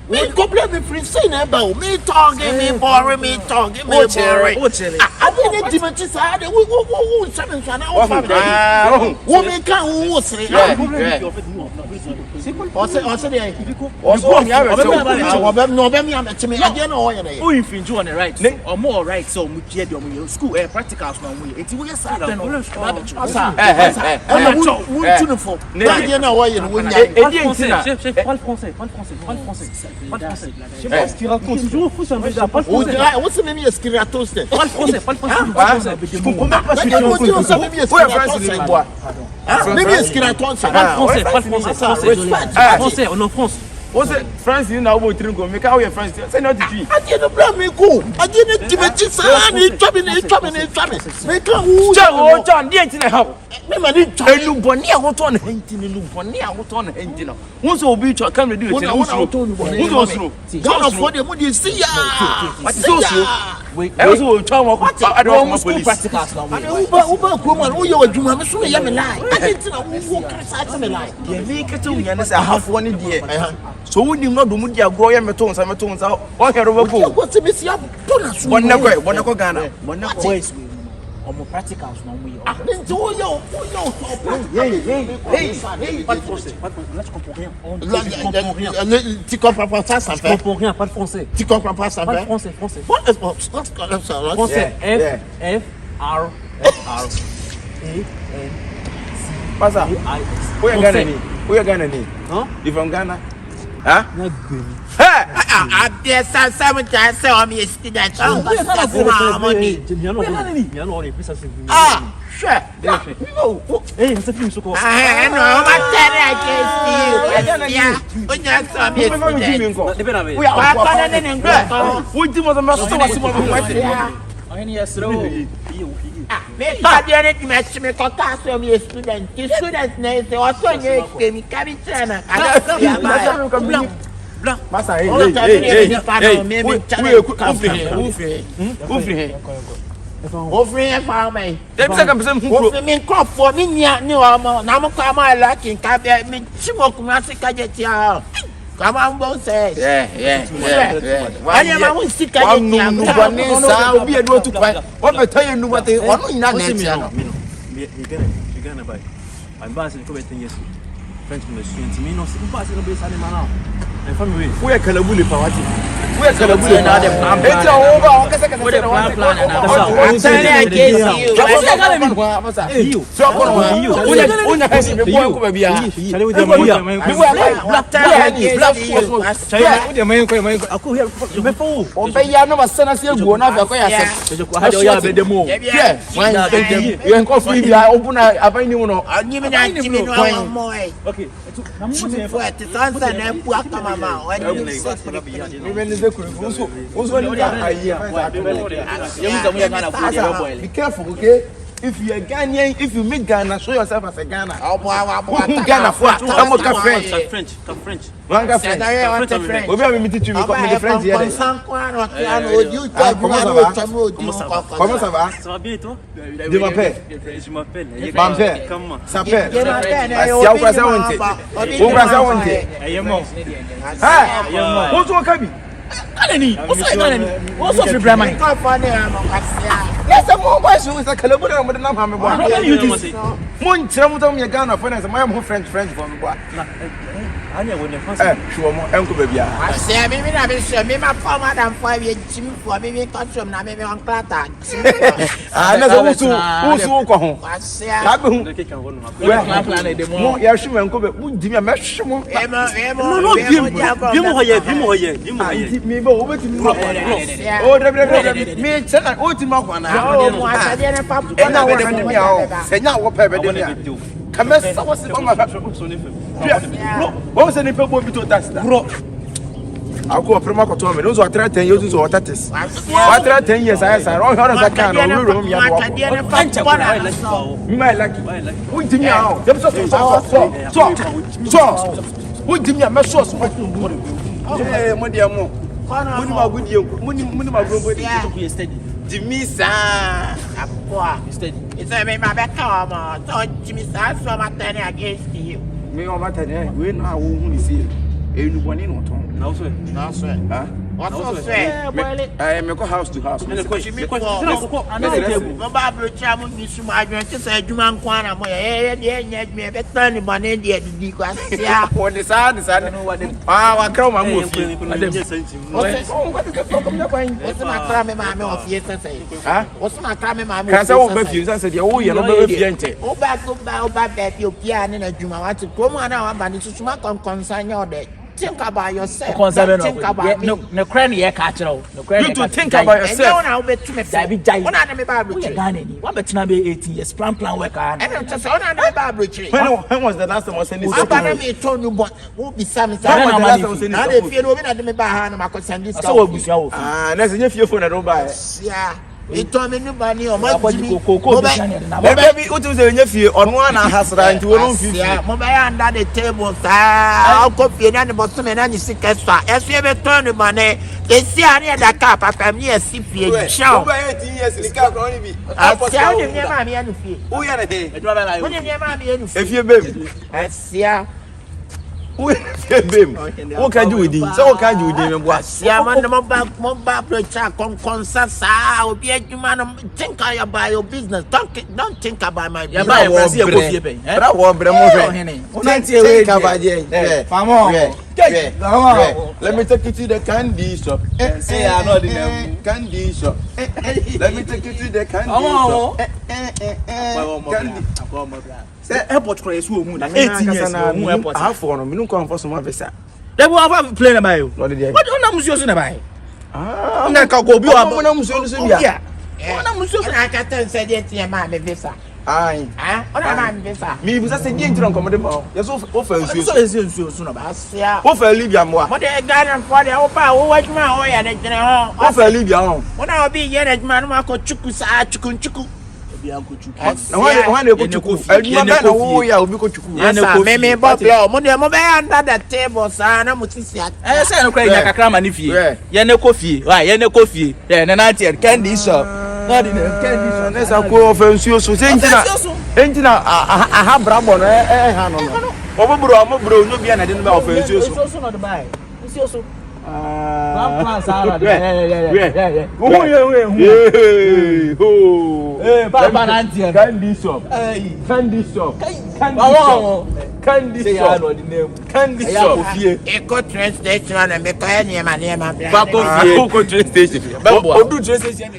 we complain me free saying about me talking, me boring, me talking, me boring. I didn't even decide we will seven our family. Woman can't say. Who infringe on the rights or more rights so much school practicals now we it will start then Qu'est-ce qu'il raconte? C'est toujours fou, ça veut dire pas le français. What's the name of Skiratos? Pas le français, pas le français. Je comprends même pas ce que tu racontes. Même Skiratos, pas le français, pas le français. Pas français, on est en France. What's it? France, you know what you're going to make out your friends. Say not to you. I didn't blame me. Go. I didn't give it to Sani. Trouble. Make a who? John, the internet. How? Me, I didn't tell you. Bonia, what on Hentin, Bonia, what on Hentin. Once will be to come to do it. Who's also? Don't afford the money. See ya. What's also? Also, Tom, I don't want to practice now. Uber, woman, who you are doing, I'm assuming you're alive. I didn't know who criticized me like. You make it to me, and I have one idea. So we do not do Mudia go and Matons and Matons out. What are we going? What's the miss? One never Ghana. One never boys on more practicals now we are. Pas de français, là tu comprends rien. Tu comprends pas ça, ça fait. Je comprends rien, pas de français. Tu comprends pas ça, pas de français. Français. F R A N What's that? Where are Ghana? Huh? You from Ghana? Huh? Not good. I dare some time say me student. Sure. Hey, c'est film soko. No, I tell you I Offering for me. Them second person who offering me crop for me near New Armor. Now I'm come my lucky cabinet me chimo kumasi get ya. Come on, both say. Yeah. Why am I sick at no be a do to fight. What I tell you what they want in that next year. You're gonna buy. I'm passing for 10 years. French ministry, me no see pass no be sane mana. And family. We are Kalabuli Pawati. We are Kalabuli and Adam. It's over. Okay. Be careful, okay? If you are Ghanaian, if you meet Ghana, show yourself as a Ghana. Ghana for French. One French. We have meeting you because the friends here. Comment ça va? Ça va bien et toi? Je m'appelle. Mampé. Comment? S'appelle. Asia Ukrasa Wonte. Ukrasa Wonte. Ah, what's your kabi? Kanani, what's your Brahman? Yes, I'm more wise with a caliber with the number. Moon Tramutam Yagana, friends, my own French for me. Sure, Uncle Baby. I say, maybe I will show me my former than 5 years Jimmy for me, consume, now maybe on Plata. I never also go home. I say, I will plan the more Yashim and Kobe would give me a mesh. No, what any people be to that? I'll go a prima cotomi. Those are 10 years or 30s. What 10 years I said, all I can. You might like it. Who did me out? So, who did me a mess of Jimmy San, it's a me my back armor. So Jimmy San from a 10 against you. Me on my 10, we now only see anyone in what tongue. No, sir. Huh? What's so say? I am a house to house. And the question, no Barbara Chamu, Miss Margaret, said you man, Kwana, me a better money, dear, yeah, for the side, I don't know what I come and move. What's my crime, mamma of yesterday? Huh? What's my crime, mamma? Because I won't refuse. I said, oh, you're not refusing. Oh, back, that you piano and you want to come on now, but it's not concern your day. Think about yourself. Think about me. No cranny, catch it. You to think about yourself. Now, bet to me, one of them Bible. One bet to be 18 years. Plan work. And I'm just on the Bible. When was the last time I was saying this? I told you, but who be some time? I didn't feel over at the Bahana. I could send this. Ah, that's if you phone. I don't buy. Yeah. It told me nobody or my baby, what was the nephew on one has right to mobile under the table, I'll copy and the bottom and any sick extra. As you ever turn the money, they see any that cap up and near CP. Show 18 years, it can't only be. I'll tell you near my enemy. Oh, yeah, if you baby, I see. Who can you do? So what can you do? What? Yeah, man, mobile preacher, concert, I'll be a man. Think about your business. Don't think about my business. Think about let me take you to the candy shop. Say I'm not in the candy shop. Let me take you to the candy shop. Airport crazy woman. 18 years. I have for me. No come for some visa. They will have plane about you. What do you know about? Ah, I'm not going to be able to yeah. I can't tell you my visa. Aye. Ah, visa. Me was saying you don't come about. Yes, offer you. Offer Libya more. What they got and for the Opa, watch my way and they offer Libya. When I'll be here at Manako Chukusa, Chukunchuku. When you go to cook, you know, we are going to cook. Maybe Bob, under the table, son. I'm I said, okay, like a cram and if you no coffee, why, no coffee, then a night at candy shop. Not in a candy shop. That's a cool offense. You so saying, I have Brabon, bro, no, I didn't know offense. You also not buy. It's also. Candy shop. Eco train station and make any man.